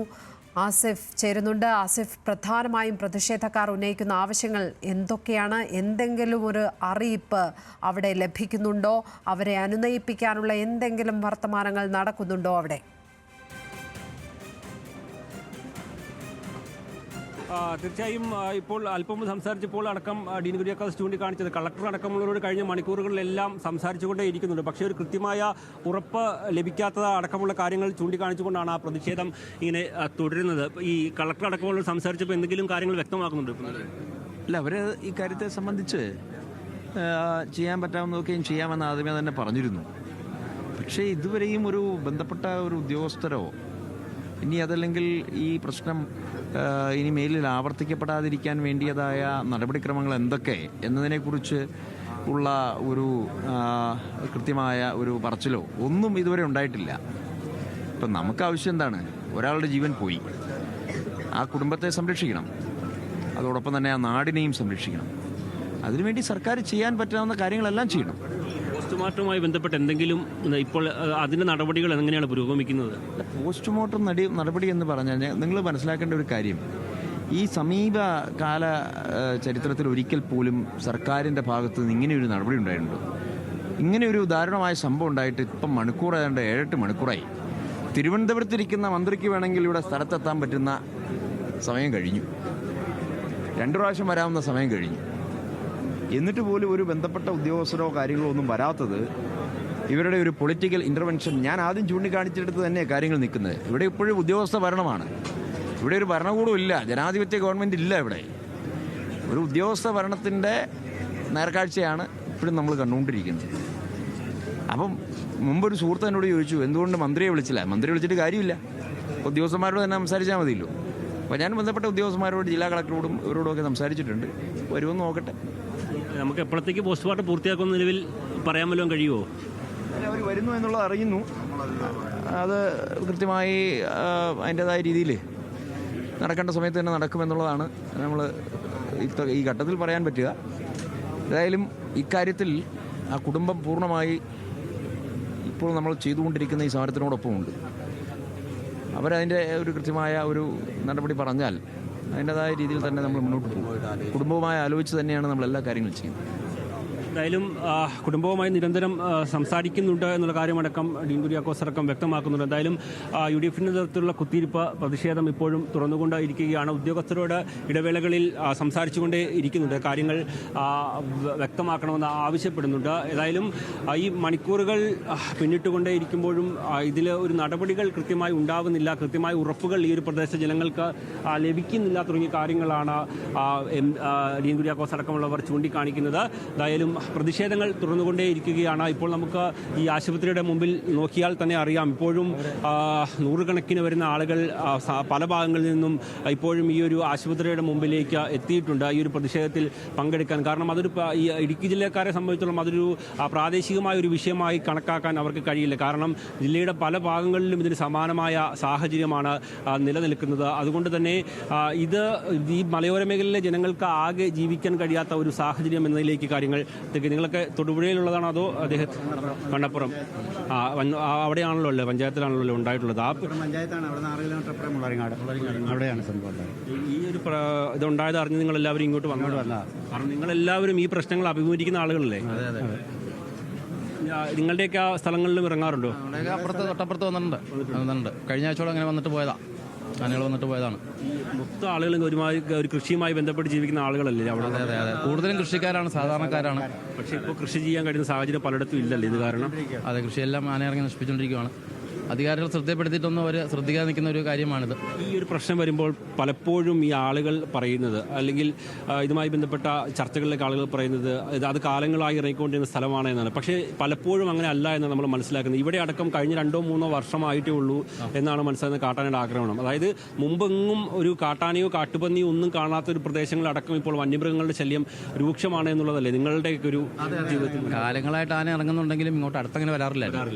ആസിഫ് ചേരുന്നുണ്ട്. ആസിഫ്, പ്രധാനമായും പ്രതിഷേധക്കാർ ഉന്നയിക്കുന്ന ആവശ്യങ്ങൾ എന്തൊക്കെയാണ്? എന്തെങ്കിലും ഒരു അറിയിപ്പ് അവിടെ ലഭിക്കുന്നുണ്ടോ? അവരെ അനുനയിപ്പിക്കാനുള്ള എന്തെങ്കിലും വർത്തമാനങ്ങൾ നടക്കുന്നുണ്ടോ അവിടെ? തീർച്ചയായും ഇപ്പോൾ അല്പം സംസാരിച്ചപ്പോൾ അടക്കം ഡീൻ കുര്യാക്കോസ് ചൂണ്ടിക്കാണിച്ചത് കളക്ടർ അടക്കമുള്ളവരോട് കഴിഞ്ഞ മണിക്കൂറുകളിലെല്ലാം സംസാരിച്ചുകൊണ്ടേ ഇരിക്കുന്നുണ്ട്. പക്ഷേ ഒരു കൃത്യമായ ഉറപ്പ് ലഭിക്കാത്തത് അടക്കമുള്ള കാര്യങ്ങൾ ചൂണ്ടിക്കാണിച്ചുകൊണ്ടാണ് ആ പ്രതിഷേധം ഇങ്ങനെ തുടരുന്നത്. ഈ കളക്ടർ അടക്കമുള്ളവർ സംസാരിച്ചപ്പോൾ എന്തെങ്കിലും കാര്യങ്ങൾ വ്യക്തമാക്കുന്നുണ്ട്? അല്ല, അവർ ഈ കാര്യത്തെ സംബന്ധിച്ച് ചെയ്യാൻ പറ്റാവുന്നതൊക്കെയും ചെയ്യാമെന്ന് ആദ്യമേ തന്നെ പറഞ്ഞിരുന്നു. പക്ഷേ ഇതുവരെയും ഒരു ബന്ധപ്പെട്ട ഒരു ഉദ്യോഗസ്ഥരോ ഇനി അതല്ലെങ്കിൽ ഈ പ്രശ്നം ഇനി മേലിൽ ആവർത്തിക്കപ്പെടാതിരിക്കാൻ വേണ്ടിയതായ നടപടിക്രമങ്ങൾ എന്തൊക്കെ എന്നതിനെക്കുറിച്ച് ഉള്ള ഒരു കൃത്യമായ ഒരു പറച്ചിലോ ഒന്നും ഇതുവരെ ഉണ്ടായിട്ടില്ല. ഇപ്പം നമുക്ക് ആവശ്യം എന്താണ്? ഒരാളുടെ ജീവൻ പോയി, ആ കുടുംബത്തെ സംരക്ഷിക്കണം, അതോടൊപ്പം തന്നെ ആ നാടിനെയും സംരക്ഷിക്കണം. അതിനുവേണ്ടി സർക്കാർ ചെയ്യാൻ പറ്റാവുന്ന കാര്യങ്ങളെല്ലാം ചെയ്യണം. പോസ്റ്റ്മോർട്ടവുമായി ബന്ധപ്പെട്ട് എന്തെങ്കിലും ഇപ്പോൾ അതിൻ്റെ നടപടികൾ എങ്ങനെയാണ് പുരോഗമിക്കുന്നത്? പോസ്റ്റ്മോർട്ടം നടപടി എന്ന് പറഞ്ഞാൽ നിങ്ങൾ മനസ്സിലാക്കേണ്ട ഒരു കാര്യം, ഈ സമീപകാല ചരിത്രത്തിൽ ഒരിക്കൽ പോലും സർക്കാരിൻ്റെ ഭാഗത്ത് നിന്ന് ഇങ്ങനെയൊരു നടപടി ഉണ്ടായിട്ടുണ്ട്. ഇങ്ങനെയൊരു ദാരുണമായ സംഭവം ഉണ്ടായിട്ട് ഇപ്പം മണിക്കൂറായതുകൊണ്ട് 7-8 മണിക്കൂറായി. തിരുവനന്തപുരത്തിരിക്കുന്ന മന്ത്രിക്ക് വേണമെങ്കിൽ ഇവിടെ സ്ഥലത്തെത്താൻ പറ്റുന്ന സമയം കഴിഞ്ഞു, 2 പ്രാവശ്യം വരാവുന്ന സമയം കഴിഞ്ഞു. എന്നിട്ട് പോലും ഒരു ബന്ധപ്പെട്ട ഉദ്യോഗസ്ഥരോ കാര്യങ്ങളോ ഒന്നും വരാത്തത് ഇവരുടെ ഒരു പൊളിറ്റിക്കൽ ഇൻ്റർവെൻഷൻ. ഞാൻ ആദ്യം ചൂണ്ടിക്കാണിച്ചെടുത്ത് തന്നെ കാര്യങ്ങൾ നിൽക്കുന്നത്. ഇവിടെ ഇപ്പോഴും ഉദ്യോഗസ്ഥ ഭരണമാണ്. ഇവിടെ ഒരു ഭരണകൂടം ഇല്ല, ജനാധിപത്യ ഗവൺമെൻറ് ഇല്ല. ഇവിടെ ഒരു ഉദ്യോഗസ്ഥ ഭരണത്തിൻ്റെ നേർക്കാഴ്ചയാണ് ഇപ്പോഴും നമ്മൾ കണ്ടുകൊണ്ടിരിക്കുന്നത്. അപ്പം മുമ്പൊരു സുഹൃത്ത് എന്നോട് ചോദിച്ചു, എന്തുകൊണ്ട് മന്ത്രിയെ വിളിച്ചില്ല? മന്ത്രി വിളിച്ചിട്ട് കാര്യമില്ല, ഉദ്യോഗസ്ഥന്മാരോട് തന്നെ സംസാരിച്ചാൽ മതിയല്ലോ. അപ്പോൾ ഞാൻ ബന്ധപ്പെട്ട ഉദ്യോഗസ്ഥന്മാരോട്, ജില്ലാ കളക്ടറോടും ഇവരോടുമൊക്കെ സംസാരിച്ചിട്ടുണ്ട്. വരുമെന്ന് നോക്കട്ടെ. നമുക്ക് എപ്പോഴത്തേക്ക് പോസ്റ്റ്മോർട്ടം പൂർത്തിയാക്കുന്ന നിലവിൽ പറയാൻ വല്ലതും കഴിയുമോ? അവർ വരുന്നു എന്നുള്ളത് അറിയുന്നു. അത് കൃത്യമായി അതിൻ്റെതായ രീതിയിൽ നടക്കേണ്ട സമയത്ത് തന്നെ നടക്കുമെന്നുള്ളതാണ് നമ്മൾ ഈ ഘട്ടത്തിൽ പറയാൻ പറ്റുക. ഏതായാലും ഇക്കാര്യത്തിൽ ആ കുടുംബം പൂർണ്ണമായി ഇപ്പോൾ നമ്മൾ ചെയ്തുകൊണ്ടിരിക്കുന്ന ഈ സമരത്തിനോടൊപ്പമുണ്ട്. അവരതിൻ്റെ ഒരു കൃത്യമായ ഒരു നടപടി പറഞ്ഞാൽ അതിൻ്റെതായ രീതിയിൽ തന്നെ നമ്മൾ മുന്നോട്ട് പോകും. കുടുംബവുമായി ആലോചിച്ച് തന്നെയാണ് നമ്മൾ എല്ലാ കാര്യങ്ങളും ചെയ്യുന്നത്. എന്തായാലും കുടുംബവുമായി നിരന്തരം സംസാരിക്കുന്നുണ്ട് എന്നുള്ള കാര്യമടക്കം ഡീൻ കുര്യാക്കോസ് അടക്കം വ്യക്തമാക്കുന്നുണ്ട്. എന്തായാലും UDFിൻ്റെ നേതൃത്വത്തിലുള്ള കുത്തിയിരിപ്പ് പ്രതിഷേധം ഇപ്പോഴും തുറന്നുകൊണ്ട് ഇരിക്കുകയാണ്. ഉദ്യോഗസ്ഥരോട് ഇടവേളകളിൽ സംസാരിച്ചുകൊണ്ടേ ഇരിക്കുന്നുണ്ട്, കാര്യങ്ങൾ വ്യക്തമാക്കണമെന്ന് ആവശ്യപ്പെടുന്നുണ്ട്. ഏതായാലും ഈ മണിക്കൂറുകൾ പിന്നിട്ടുകൊണ്ടേ ഇരിക്കുമ്പോഴും ഇതിൽ ഒരു നടപടികൾ കൃത്യമായി ഉണ്ടാവുന്നില്ല, കൃത്യമായ ഉറപ്പുകൾ ഈ ഒരു പ്രദേശ ജനങ്ങൾക്ക് ലഭിക്കുന്നില്ല തുടങ്ങിയ കാര്യങ്ങളാണ് ഡീൻ കുര്യാക്കോസ് അടക്കമുള്ളവർ ചൂണ്ടിക്കാണിക്കുന്നത്. എന്തായാലും പ്രതിഷേധങ്ങൾ തുറന്നുകൊണ്ടേയിരിക്കുകയാണ്. ഇപ്പോൾ നമുക്ക് ഈ ആശുപത്രിയുടെ മുമ്പിൽ നോക്കിയാൽ തന്നെ അറിയാം, ഇപ്പോഴും നൂറുകണക്കിന് വരുന്ന ആളുകൾ പല ഭാഗങ്ങളിൽ നിന്നും ഇപ്പോഴും ഈ ഒരു ആശുപത്രിയുടെ മുമ്പിലേക്ക് എത്തിയിട്ടുണ്ട് ഈ ഒരു പ്രതിഷേധത്തിൽ പങ്കെടുക്കാൻ. കാരണം അതൊരു ഈ ഇടുക്കി ജില്ലക്കാരെ സംബന്ധിച്ചിടത്തോളം അതൊരു പ്രാദേശികമായ ഒരു വിഷയമായി കണക്കാക്കാൻ അവർക്ക് കഴിയില്ല. കാരണം ജില്ലയുടെ പല ഭാഗങ്ങളിലും ഇതിന് സമാനമായ സാഹചര്യമാണ് നിലനിൽക്കുന്നത്. അതുകൊണ്ട് തന്നെ ഈ മലയോര മേഖലയിലെ ജനങ്ങൾക്ക് ആകെ ജീവിക്കാൻ കഴിയാത്ത ഒരു സാഹചര്യം എന്നതിലേക്ക് കാര്യങ്ങൾ. നിങ്ങളൊക്കെ തൊടുപുഴയിലുള്ളതാണോ അതോ കണ്ണപ്പുറം അവിടെയാണല്ലോ അല്ലേ, പഞ്ചായത്തിലാണല്ലോ ഉണ്ടായിട്ടുള്ളത്? ആ പഞ്ചായത്താണ്, അവിടെ 6 കിലോമീറ്റർ അപ്പുറം അവിടെയാണ് സംഭവം. ഈ ഒരു ഇതുണ്ടായത് അറിഞ്ഞ് നിങ്ങൾ എല്ലാവരും ഇങ്ങോട്ട് വന്നോട്ട് വന്ന, കാരണം നിങ്ങളെല്ലാവരും ഈ പ്രശ്നങ്ങൾ അഭിമുഖീകരിക്കുന്ന ആളുകളല്ലേ? നിങ്ങളുടെയൊക്കെ ആ സ്ഥലങ്ങളിലും ഇറങ്ങാറുണ്ടോ? തൊട്ടപ്പുറത്ത് വന്നിട്ടുണ്ട്. കഴിഞ്ഞ ആഴ്ചയോടെ അങ്ങനെ വന്നിട്ട് പോയതാ, ആനകൾ വന്നിട്ട് പോയതാണ്. മൊത്തം ആളുകളും ഒരു കൃഷിയുമായി ബന്ധപ്പെട്ട് ജീവിക്കുന്ന ആളുകളല്ലേ അവിടെ? അതെ, കൂടുതലും കൃഷിക്കാരാണ്, സാധാരണക്കാരാണ്. പക്ഷേ ഇപ്പോൾ കൃഷി ചെയ്യാൻ കഴിയുന്ന സാഹചര്യം പലയിടത്തും ഇല്ലല്ലോ ഇത് കാരണം. അതെ, കൃഷിയെല്ലാം ആന ഇറങ്ങി നശിപ്പിച്ചുകൊണ്ടിരിക്കുകയാണ്. അധികാരികൾ ശ്രദ്ധപ്പെടുത്തിയിട്ടൊന്നും അവർ ശ്രദ്ധിക്കാതെ നിൽക്കുന്ന ഒരു കാര്യമാണിത്. ഈ ഒരു പ്രശ്നം വരുമ്പോൾ പലപ്പോഴും ഈ ആളുകൾ പറയുന്നത്, അല്ലെങ്കിൽ ഇതുമായി ബന്ധപ്പെട്ട ചർച്ചകളിലേക്ക് ആളുകൾ പറയുന്നത് അത് കാലങ്ങളായി ഇറങ്ങിക്കൊണ്ടിരുന്ന സ്ഥലമാണ് എന്നാണ്. പക്ഷേ പലപ്പോഴും അങ്ങനെ അല്ല എന്ന് നമ്മൾ മനസ്സിലാക്കുന്നത്. ഇവിടെ അടക്കം കഴിഞ്ഞ 2-3 വർഷമായിട്ടേ ഉള്ളൂ എന്നാണ് മനസ്സിലാകുന്നത് കാട്ടാനയുടെ ആക്രമണം. അതായത് മുമ്പെങ്ങും ഒരു കാട്ടാനയോ കാട്ടുപന്നിയോ ഒന്നും കാണാത്ത ഒരു പ്രദേശങ്ങളടക്കം ഇപ്പോൾ വന്യമൃഗങ്ങളുടെ ശല്യം രൂക്ഷമാണ് എന്നുള്ളതല്ലേ നിങ്ങളുടെയൊക്കെ ഒരു ജീവിതത്തിൽ? കാലങ്ങളായിട്ട് ആന ഇറങ്ങുന്നുണ്ടെങ്കിലും ഇങ്ങോട്ട് അടുത്തങ്ങനെ വരാറില്ല.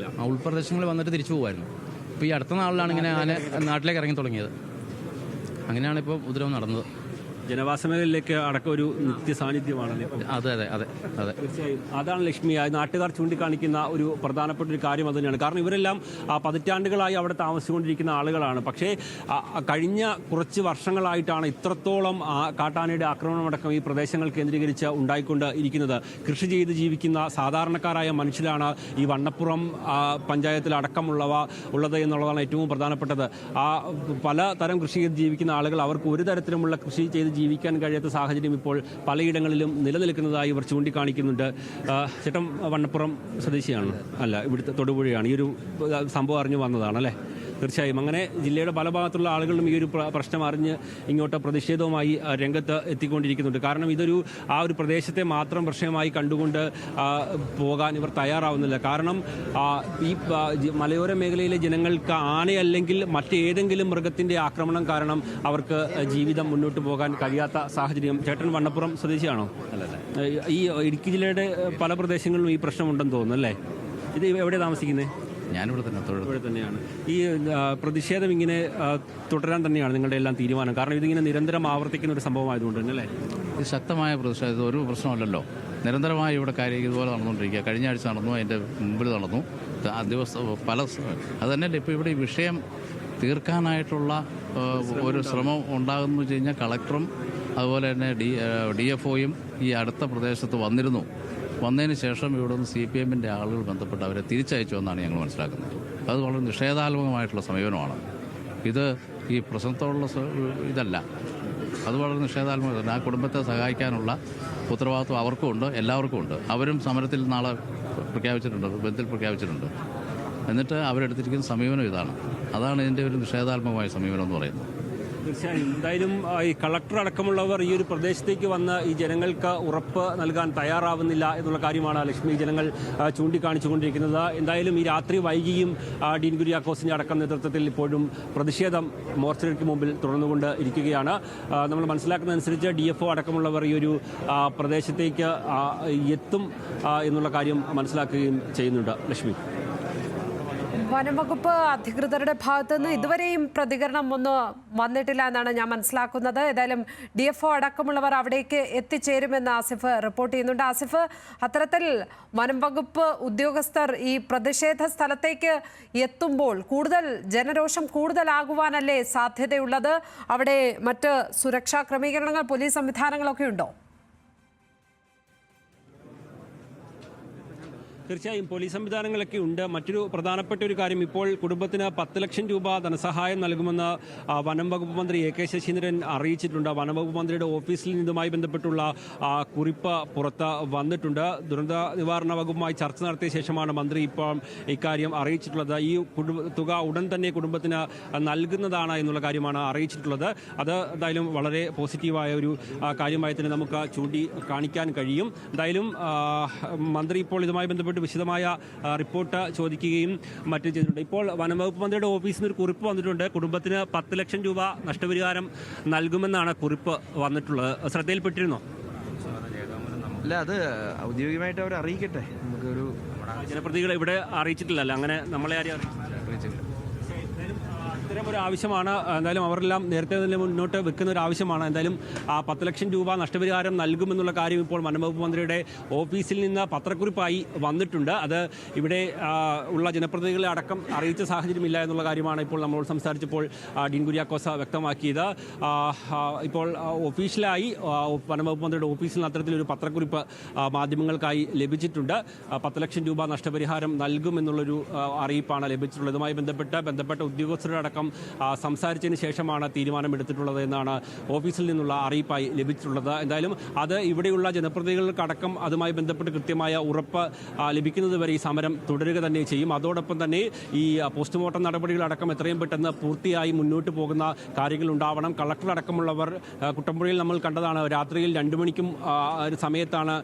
ഉൾപ്രദേശങ്ങളിൽ വന്നിട്ട് തിരിച്ചു പോകുമായിരുന്നു. ഇപ്പോൾ ഈ അടുത്ത നാളിലാണ് ഇങ്ങനെ ആന നാട്ടിലേക്ക് ഇറങ്ങി തുടങ്ങിയത്. അങ്ങനെയാണ് ഇപ്പോൾ ഉപദ്രവം നടന്നത്. ജനവാസ മേഖലയിലേക്ക് അടക്കം ഒരു നിത്യ സാന്നിധ്യമാണല്ലേ? അതെ അതെ അതെ അതെ തീർച്ചയായും അതാണ് ലക്ഷ്മി, നാട്ടുകാർ ചൂണ്ടിക്കാണിക്കുന്ന ഒരു പ്രധാനപ്പെട്ട ഒരു കാര്യം അത് തന്നെയാണ്. കാരണം ഇവരെല്ലാം പതിറ്റാണ്ടുകളായി അവിടെ താമസിച്ചുകൊണ്ടിരിക്കുന്ന ആളുകളാണ്. പക്ഷേ കഴിഞ്ഞ കുറച്ച് വർഷങ്ങളായിട്ടാണ് ഇത്രത്തോളം കാട്ടാനയുടെ ആക്രമണമടക്കം ഈ പ്രദേശങ്ങൾ കേന്ദ്രീകരിച്ച് ഉണ്ടായിക്കൊണ്ട് ഇരിക്കുന്നത്. കൃഷി ചെയ്ത് ജീവിക്കുന്ന സാധാരണക്കാരായ മനുഷ്യരാണ് ഈ വണ്ണപ്പുറം പഞ്ചായത്തിൽ അടക്കമുള്ളവ ഉള്ളത് എന്നുള്ളതാണ് ഏറ്റവും പ്രധാനപ്പെട്ടത്. പലതരം കൃഷി ചെയ്ത് ജീവിക്കുന്ന ആളുകൾ അവർക്ക് ഒരു തരത്തിലുമുള്ള കൃഷി ചെയ്ത് ജീവിക്കാൻ കഴിയാത്ത സാഹചര്യം ഇപ്പോൾ പലയിടങ്ങളിലും നിലനിൽക്കുന്നതായി ഇവർ ചൂണ്ടിക്കാണിക്കുന്നുണ്ട്. ചേട്ടൻ വണ്ണപ്പുറം സ്വദേശിയാണ്? അല്ല, ഇവിടുത്തെ തൊടുപുഴയാണ്. ഈ ഒരു സംഭവം അറിഞ്ഞു വന്നതാണല്ലേ? തീർച്ചയായും അങ്ങനെ ജില്ലയുടെ പല ഭാഗത്തുള്ള ആളുകളും ഈ ഒരു പ്രശ്നം അറിഞ്ഞ് ഇങ്ങോട്ട് പ്രതിഷേധവുമായി രംഗത്ത് എത്തിക്കൊണ്ടിരിക്കുന്നുണ്ട്. കാരണം ഇതൊരു ഒരു പ്രദേശത്തെ മാത്രം പ്രശ്നമായി കണ്ടുകൊണ്ട് പോകാൻ ഇവർ തയ്യാറാവുന്നില്ല. കാരണം ഈ മലയോര മേഖലയിലെ ജനങ്ങൾക്ക് ആനയല്ലെങ്കിൽ മറ്റേതെങ്കിലും മൃഗത്തിൻ്റെ ആക്രമണം കാരണം അവർക്ക് ജീവിതം മുന്നോട്ട് പോകാൻ കഴിയാത്ത സാഹചര്യം. ചേട്ടൻ വണ്ണപ്പുറം സ്വദേശിയാണോ? ഈ ഇടുക്കി ജില്ലയുടെ പല പ്രദേശങ്ങളിലും ഈ പ്രശ്നമുണ്ടെന്ന് തോന്നുന്നു അല്ലേ? ഇത് എവിടെ താമസിക്കുന്നത്? ഞാനിവിടെ തന്നെ ഇവിടെ തന്നെയാണ്. ഈ പ്രതിഷേധം ഇങ്ങനെ തുടരാൻ തന്നെയാണ് നിങ്ങളുടെ എല്ലാം തീരുമാനം? കാരണം ഇതിങ്ങനെ നിരന്തരം ആവർത്തിക്കുന്ന ഒരു സംഭവമായതുകൊണ്ട് തന്നെ അല്ലേ? ഇത് ശക്തമായ പ്രതിഷേധം, ഒരു പ്രശ്നമല്ലല്ലോ. നിരന്തരമായി ഇവിടെ കാര്യം ഇതുപോലെ നടന്നുകൊണ്ടിരിക്കുക. കഴിഞ്ഞ ആഴ്ച നടന്നു, അതിൻ്റെ മുമ്പിൽ നടന്നു, ദിവസം അത് തന്നെയല്ലേ ഇപ്പോൾ ഇവിടെ ഈ വിഷയം തീർക്കാനായിട്ടുള്ള ഒരു ശ്രമം ഉണ്ടാകുന്നു വെച്ച് കഴിഞ്ഞാൽ കളക്ടറും അതുപോലെ തന്നെ DFOയും ഈ അടുത്ത പ്രദേശത്ത് വന്നതിന് ശേഷം ഇവിടെ നിന്ന് CPMൻ്റെ ആളുകൾ ബന്ധപ്പെട്ട് അവരെ തിരിച്ചയച്ചു എന്നാണ് ഞങ്ങൾ മനസ്സിലാക്കുന്നത്. അത് വളരെ നിഷേധാത്മകമായിട്ടുള്ള സമീപനമാണ്. ഇത് ഈ പ്രശ്നത്തോടുള്ള ഇതല്ല, അത് വളരെ നിഷേധാത്മകമാണ്. ആ കുടുംബത്തെ സഹായിക്കാനുള്ള ഉത്തരവാദിത്വം അവർക്കും ഉണ്ട്, എല്ലാവർക്കും ഉണ്ട്. അവരും സമരത്തിൽ നാളെ ബന്ദിൽ പ്രഖ്യാപിച്ചിട്ടുണ്ട്. എന്നിട്ട് അവരെടുത്തിരിക്കുന്ന സമീപനം ഇതാണ്. അതാണ് ഇതിൻ്റെ ഒരു നിഷേധാത്മകമായ സമീപനം എന്ന് പറയുന്നത്. തീർച്ചയായും എന്തായാലും ഈ കളക്ടർ അടക്കമുള്ളവർ ഈ ഒരു പ്രദേശത്തേക്ക് വന്ന് ഈ ജനങ്ങൾക്ക് ഉറപ്പ് നൽകാൻ തയ്യാറാവുന്നില്ല എന്നുള്ള കാര്യമാണ് ലക്ഷ്മി ജനങ്ങൾ ചൂണ്ടിക്കാണിച്ചുകൊണ്ടിരിക്കുന്നത്. എന്തായാലും ഈ രാത്രി വൈകിയും ഡീൻ കുര്യാക്കോസിൻ്റെ അടക്കം നേതൃത്വത്തിൽ ഇപ്പോഴും പ്രതിഷേധം മോർച്ചറിക്ക് മുമ്പിൽ തുടർന്നുകൊണ്ട് ഇരിക്കുകയാണ്. നമ്മൾ മനസ്സിലാക്കുന്നതനുസരിച്ച് DFO അടക്കമുള്ളവർ ഈ ഒരു പ്രദേശത്തേക്ക് എത്തും എന്നുള്ള കാര്യം മനസ്സിലാക്കുകയും ചെയ്യുന്നുണ്ട്. ലക്ഷ്മി, വനംവകുപ്പ് അധികൃതരുടെ ഭാഗത്തു നിന്ന് ഇതുവരെയും പ്രതികരണം ഒന്നും വന്നിട്ടില്ല എന്നാണ് ഞാൻ മനസ്സിലാക്കുന്നത്. ഏതായാലും DFO അടക്കമുള്ളവർ അവിടേക്ക് എത്തിച്ചേരുമെന്ന് ആസിഫ് റിപ്പോർട്ട് ചെയ്യുന്നുണ്ട്. ആസിഫ്, അത്തരത്തിൽ വനംവകുപ്പ് ഉദ്യോഗസ്ഥർ ഈ പ്രതിഷേധ സ്ഥലത്തേക്ക് എത്തുമ്പോൾ കൂടുതൽ ജനരോഷം കൂടുതലാകുവാനല്ലേ സാധ്യതയുള്ളത്? അവിടെ മറ്റ് സുരക്ഷാ ക്രമീകരണങ്ങൾ, പോലീസ് സംവിധാനങ്ങളൊക്കെ ഉണ്ടോ? തീർച്ചയായും പോലീസ് സംവിധാനങ്ങളൊക്കെ ഉണ്ട്. മറ്റൊരു പ്രധാനപ്പെട്ട ഒരു കാര്യം, ഇപ്പോൾ കുടുംബത്തിന് 10 ലക്ഷം രൂപ ധനസഹായം നൽകുമെന്ന് വനം വകുപ്പ് മന്ത്രി AK ശശീന്ദ്രൻ അറിയിച്ചിട്ടുണ്ട്. വനം വകുപ്പ് മന്ത്രിയുടെ ഓഫീസിൽ ഇതുമായി ബന്ധപ്പെട്ടുള്ള കുറിപ്പ് പുറത്ത് വന്നിട്ടുണ്ട്. ദുരന്ത നിവാരണ വകുപ്പുമായി ചർച്ച നടത്തിയ ശേഷമാണ് മന്ത്രി ഇപ്പോൾ ഇക്കാര്യം അറിയിച്ചിട്ടുള്ളത്. ഈ തുക ഉടൻ തന്നെ കുടുംബത്തിന് നൽകുന്നതാണ് എന്നുള്ള കാര്യമാണ് അറിയിച്ചിട്ടുള്ളത്. അത് എന്തായാലും വളരെ പോസിറ്റീവായ ഒരു കാര്യമായി തന്നെ നമുക്ക് ചൂണ്ടിക്കാണിക്കാൻ കഴിയും. എന്തായാലും മന്ത്രി ഇപ്പോൾ ഇതുമായി ബന്ധപ്പെട്ട് വിശദമായ റിപ്പോർട്ട് ചോദിക്കുകയും മറ്റും ചെയ്തിട്ടുണ്ട്. ഇപ്പോൾ വനംവകുപ്പ് മന്ത്രിയുടെ ഓഫീസിൽ നിന്ന് ഒരു കുറിപ്പ് വന്നിട്ടുണ്ട്. കുടുംബത്തിന് 10 ലക്ഷം രൂപ നഷ്ടപരിഹാരം നൽകുമെന്നാണ് കുറിപ്പ് വന്നിട്ടുള്ളത്. ശ്രദ്ധയിൽപ്പെട്ടിരുന്നോ? അല്ല, അത് ഔദ്യോഗികമായിട്ട് അവർ അറിയിക്കട്ടെ. നമുക്കൊരു ജനപ്രതിനിധികളെ ഇവിടെ അറിയിച്ചിട്ടില്ലല്ലോ, അങ്ങനെ നമ്മളെ ആരും അറിയിച്ചിട്ടില്ല. ഇത്തരം ഒരു ആവശ്യമാണ്. എന്തായാലും അവരെല്ലാം നേരത്തെ തന്നെ മുന്നോട്ട് വെക്കുന്ന ഒരു ആവശ്യമാണ്. എന്തായാലും 10 ലക്ഷം രൂപ നഷ്ടപരിഹാരം നൽകുമെന്നുള്ള കാര്യം ഇപ്പോൾ വനംവകുപ്പ് മന്ത്രിയുടെ ഓഫീസിൽ നിന്ന് പത്രക്കുറിപ്പായി വന്നിട്ടുണ്ട്. അത് ഇവിടെ ഉള്ള ജനപ്രതിനിധികളെ അടക്കം അറിയിച്ച സാഹചര്യമില്ല എന്നുള്ള കാര്യമാണ് ഇപ്പോൾ നമ്മളോട് സംസാരിച്ചപ്പോൾ ഡീൻ കുര്യാക്കോസ് വ്യക്തമാക്കിയത്. ഇപ്പോൾ ഒഫീഷ്യലായി വനംവകുപ്പ് മന്ത്രിയുടെ ഓഫീസിൽ നിന്ന് അത്തരത്തിലൊരു പത്രക്കുറിപ്പ് മാധ്യമങ്ങൾക്കായി ലഭിച്ചിട്ടുണ്ട്. 10 ലക്ഷം രൂപ നഷ്ടപരിഹാരം നൽകുമെന്നുള്ളൊരു അറിയിപ്പാണ് ലഭിച്ചിട്ടുള്ളത്. ഇതുമായി ബന്ധപ്പെട്ട ഉദ്യോഗസ്ഥരുടെ അടക്കം അടക്കം സംസാരിച്ചതിന് ശേഷമാണ് തീരുമാനമെടുത്തിട്ടുള്ളത് എന്നാണ് ഓഫീസിൽ നിന്നുള്ള അറിയിപ്പായി ലഭിച്ചിട്ടുള്ളത്. എന്തായാലും അത് ഇവിടെയുള്ള ജനപ്രതിനിധികൾക്കടക്കം അതുമായി ബന്ധപ്പെട്ട് കൃത്യമായ ഉറപ്പ് ലഭിക്കുന്നതുവരെ ഈ സമരം തുടരുക തന്നെ ചെയ്യും. അതോടൊപ്പം തന്നെ ഈ പോസ്റ്റ്മോർട്ടം നടപടികളടക്കം എത്രയും പെട്ടെന്ന് പൂർത്തിയായി മുന്നോട്ട് പോകുന്ന കാര്യങ്ങൾ ഉണ്ടാവണം. കളക്ടർ അടക്കമുള്ളവർ കുട്ടമ്പുഴയിൽ നമ്മൾ കണ്ടതാണ്, രാത്രിയിൽ 2 മണിക്കും ഒരു സമയത്താണ്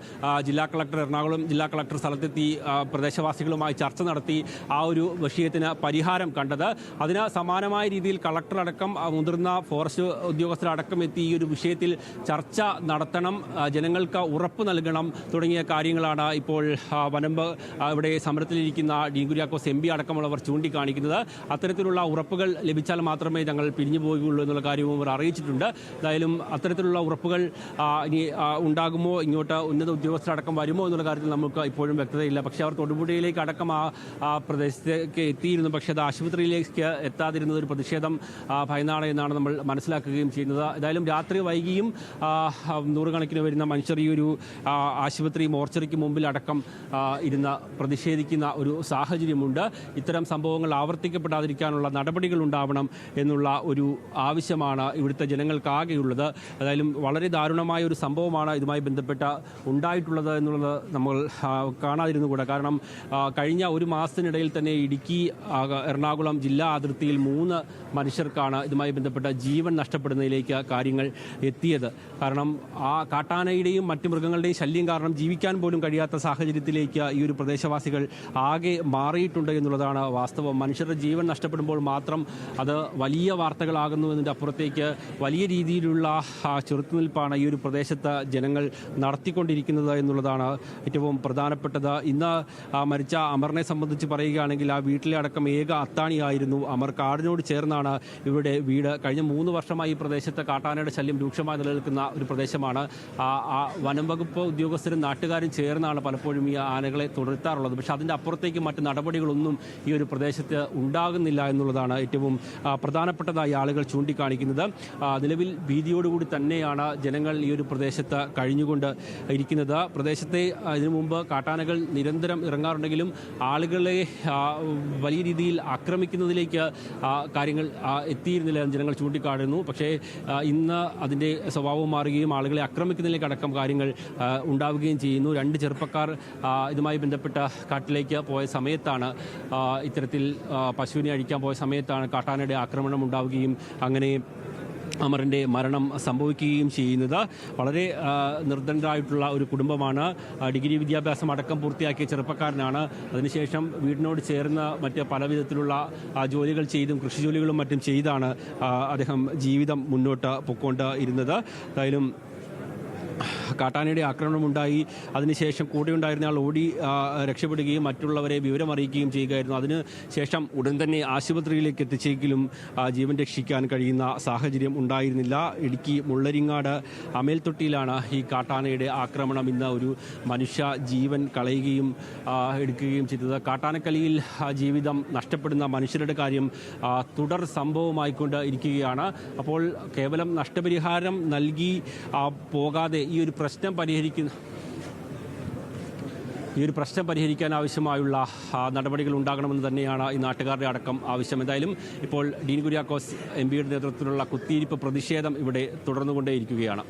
എറണാകുളം ജില്ലാ കളക്ടർ സ്ഥലത്തെത്തി പ്രദേശവാസികളുമായി ചർച്ച നടത്തി ആ ഒരു വിഷയത്തിന് പരിഹാരം കണ്ടത്. അതിന് സമാനമായ രീതിയിൽ കളക്ടർ അടക്കം മുതിർന്ന ഫോറസ്റ്റ് ഉദ്യോഗസ്ഥരടക്കം എത്തി ഈ ഒരു വിഷയത്തിൽ ചർച്ച നടത്തണം, ജനങ്ങൾക്ക് ഉറപ്പ് നൽകണം തുടങ്ങിയ കാര്യങ്ങളാണ് ഇപ്പോൾ ഇവിടെ സമരത്തിലിരിക്കുന്ന ഡീൻ കുര്യാക്കോസ് MP അടക്കമുള്ളവർ ചൂണ്ടിക്കാണിക്കുന്നത്. അത്തരത്തിലുള്ള ഉറപ്പുകൾ ലഭിച്ചാൽ മാത്രമേ ഞങ്ങൾ പിരിഞ്ഞു പോകുകയുള്ളൂ എന്നുള്ള കാര്യവും അവർ അറിയിച്ചിട്ടുണ്ട്. എന്തായാലും അത്തരത്തിലുള്ള ഉറപ്പുകൾ ഇനി ഉണ്ടാകുമോ, ഇങ്ങോട്ട് ഉന്നത ഉദ്യോഗസ്ഥരടക്കം വരുമോ എന്നുള്ള കാര്യത്തിൽ നമുക്ക് ഇപ്പോഴും വ്യക്തതയില്ല. പക്ഷേ അവർ തൊടുപുഴയിലേക്ക് അടക്കം ആ പ്രദേശത്തേക്ക് എത്തിയിരുന്നു. പക്ഷേ അത് ആശുപത്രിയിലേക്ക് എത്താതിരുന്നത് ഒരു പ്രതിഷേധം ഭയന്നാണ് എന്നാണ് നമ്മൾ മനസ്സിലാക്കുകയും ചെയ്യുന്നത്. ഏതായാലും രാത്രി വൈകിയും നൂറുകണക്കിന് വരുന്ന മനുഷ്യർ ഈ ഒരു ആശുപത്രി മോർച്ചറിക്ക് മുമ്പിൽ അടക്കം ഇരുന്ന് പ്രതിഷേധിക്കുന്ന ഒരു സാഹചര്യമുണ്ട്. ഇത്തരം സംഭവങ്ങൾ ആവർത്തിക്കപ്പെടാതിരിക്കാനുള്ള നടപടികൾ ഉണ്ടാവണം എന്നുള്ള ഒരു ആവശ്യമാണ് ഇവിടുത്തെ ജനങ്ങൾക്കാകെയുള്ളത്. ഏതായാലും വളരെ ദാരുണമായ ഒരു സംഭവമാണ് ഇതുമായി ബന്ധപ്പെട്ട ഉണ്ടായിട്ടുള്ളത് എന്നുള്ളത് നമ്മൾ കാണാതിരുന്നുകൂടാ. കാരണം കഴിഞ്ഞ ഒരു മാസത്തിനിടയിൽ തന്നെ ഇടുക്കി എറണാകുളം ജില്ലാ അതിർത്തിയിൽ 3 മനുഷ്യർക്കാണ് ഇതുമായി ബന്ധപ്പെട്ട ജീവൻ നഷ്ടപ്പെടുന്നതിലേക്ക് കാര്യങ്ങൾ എത്തിയത്. കാരണം ആ കാട്ടാനയുടെയും മറ്റു മൃഗങ്ങളുടെയും ശല്യം കാരണം ജീവിക്കാൻ പോലും കഴിയാത്ത സാഹചര്യത്തിലേക്ക് ഈ ഒരു പ്രദേശവാസികൾ ആകെ മാറിയിട്ടുണ്ട് എന്നുള്ളതാണ് വാസ്തവം. മനുഷ്യരുടെ ജീവൻ നഷ്ടപ്പെടുമ്പോൾ മാത്രം അത് വലിയ വാർത്തകളാകുന്നു എന്നതിൻ്റെ അപ്പുറത്തേക്ക് വലിയ രീതിയിലുള്ള ചെറുത്തുനിൽപ്പാണ് ഈ ഒരു പ്രദേശത്ത് ജനങ്ങൾ നടത്തിക്കൊണ്ടിരിക്കുന്നത് എന്നുള്ളതാണ് ഏറ്റവും പ്രധാനപ്പെട്ടത്. ഇന്ന് മരിച്ച അമറിനെ സംബന്ധിച്ച് പറയുകയാണെങ്കിൽ ആ വീട്ടിലെ അടക്കം ഏക അത്താണിയായിരുന്നു അമർ. കാടിനോട് ചേർന്നാണ് ഇവരുടെ വീട്. കഴിഞ്ഞ 3 വർഷമായി ഈ പ്രദേശത്ത് കാട്ടാനയുടെ ശല്യം രൂക്ഷമായി നിലനിൽക്കുന്ന ഒരു പ്രദേശമാണ്. വനം വകുപ്പ് ഉദ്യോഗസ്ഥരും നാട്ടുകാരും ചേർന്നാണ് പലപ്പോഴും ഈ ആനകളെ തുരത്താറുള്ളത്. പക്ഷേ അതിൻ്റെ അപ്പുറത്തേക്ക് മറ്റ് നടപടികളൊന്നും ഈ ഒരു പ്രദേശത്ത് ഉണ്ടാകുന്നില്ല എന്നുള്ളതാണ് ഏറ്റവും പ്രധാനപ്പെട്ടതായി ആളുകൾ ചൂണ്ടിക്കാണിക്കുന്നത്. നിലവിൽ ഭീതിയോടുകൂടി തന്നെയാണ് ജനങ്ങൾ ഈ ഒരു പ്രദേശത്ത് കഴിഞ്ഞുകൊണ്ട് ഇരിക്കുന്നത്. പ്രദേശത്തെ ഇതിനു മുമ്പ് കാട്ടാനകൾ നിരന്തരം ഇറങ്ങാറുണ്ടെങ്കിലും ആളുകളെ വലിയ രീതിയിൽ ആക്രമിക്കുന്നതിലേക്ക് കാര്യങ്ങൾ എത്തിയിരുന്നില്ല എന്ന് ജനങ്ങൾ ചൂണ്ടിക്കാട്ടുന്നു. പക്ഷേ ഇന്ന് അതിൻ്റെ സ്വഭാവം മാറുകയും ആളുകളെ ആക്രമിക്കുന്നതിലേക്ക് അടക്കം കാര്യങ്ങൾ ഉണ്ടാവുകയും ചെയ്യുന്നു. 2 ചെറുപ്പക്കാർ ഇതുമായി ബന്ധപ്പെട്ട കാട്ടിലേക്ക് പോയ സമയത്താണ്, ഇത്തരത്തിൽ പശുവിനെ അഴിക്കാൻ പോയ സമയത്താണ് കാട്ടാനയുടെ ആക്രമണം ഉണ്ടാവുകയും അങ്ങനെ അമറിൻ്റെ മരണം സംഭവിക്കുകയും ചെയ്യുന്നത്. വളരെ നിർധനരായിട്ടുള്ള ഒരു കുടുംബമാണ്. ഡിഗ്രി വിദ്യാഭ്യാസം അടക്കം പൂർത്തിയാക്കിയ ചെറുപ്പക്കാരനാണ്. അതിനുശേഷം വീടിനോട് ചേർന്ന് മറ്റ് പല വിധത്തിലുള്ള ജോലികൾ ചെയ്തും കൃഷി ജോലികളും മറ്റും ചെയ്താണ് അദ്ദേഹം ജീവിതം മുന്നോട്ട് പൊയ്ക്കൊണ്ട് ഇരുന്നത്. എന്തായാലും കാട്ടാനയുടെ ആക്രമണമുണ്ടായി. അതിനുശേഷം കൂടെ ഉണ്ടായിരുന്ന ആൾ ഓടി രക്ഷപ്പെടുകയും മറ്റുള്ളവരെ വിവരമറിയിക്കുകയും ചെയ്യുകയായിരുന്നു. അതിന് ശേഷം ഉടൻ തന്നെ ആശുപത്രിയിലേക്ക് എത്തിച്ചെങ്കിലും ജീവൻ രക്ഷിക്കാൻ കഴിയുന്ന സാഹചര്യം ഉണ്ടായിരുന്നില്ല. ഇടുക്കി മുള്ളരിങ്ങാട് അമേൽത്തൊട്ടിയിലാണ് ഈ കാട്ടാനയുടെ ആക്രമണം ഇന്ന് ഒരു മനുഷ്യ ജീവൻ കളയുകയും എടുക്കുകയും ചെയ്തത്. കാട്ടാനക്കലിയിൽ ജീവിതം നഷ്ടപ്പെടുന്ന മനുഷ്യരുടെ കാര്യം തുടർ സംഭവമായിക്കൊണ്ട് ഇരിക്കുകയാണ്. അപ്പോൾ കേവലം നഷ്ടപരിഹാരം നൽകി പോകാതെ ഈ ഒരു പ്രശ്നം പരിഹരിക്കാൻ ആവശ്യമായുള്ള നടപടികൾ ഉണ്ടാകണമെന്ന് തന്നെയാണ് ഈ നാട്ടുകാരുടെ അടക്കം ആവശ്യം. എന്തായാലും ഇപ്പോൾ ഡീൻ കുര്യാക്കോസ് MPയുടെ നേതൃത്വത്തിലുള്ള കുത്തിയിരിപ്പ് പ്രതിഷേധം ഇവിടെ തുടർന്നുകൊണ്ടേയിരിക്കുകയാണ്.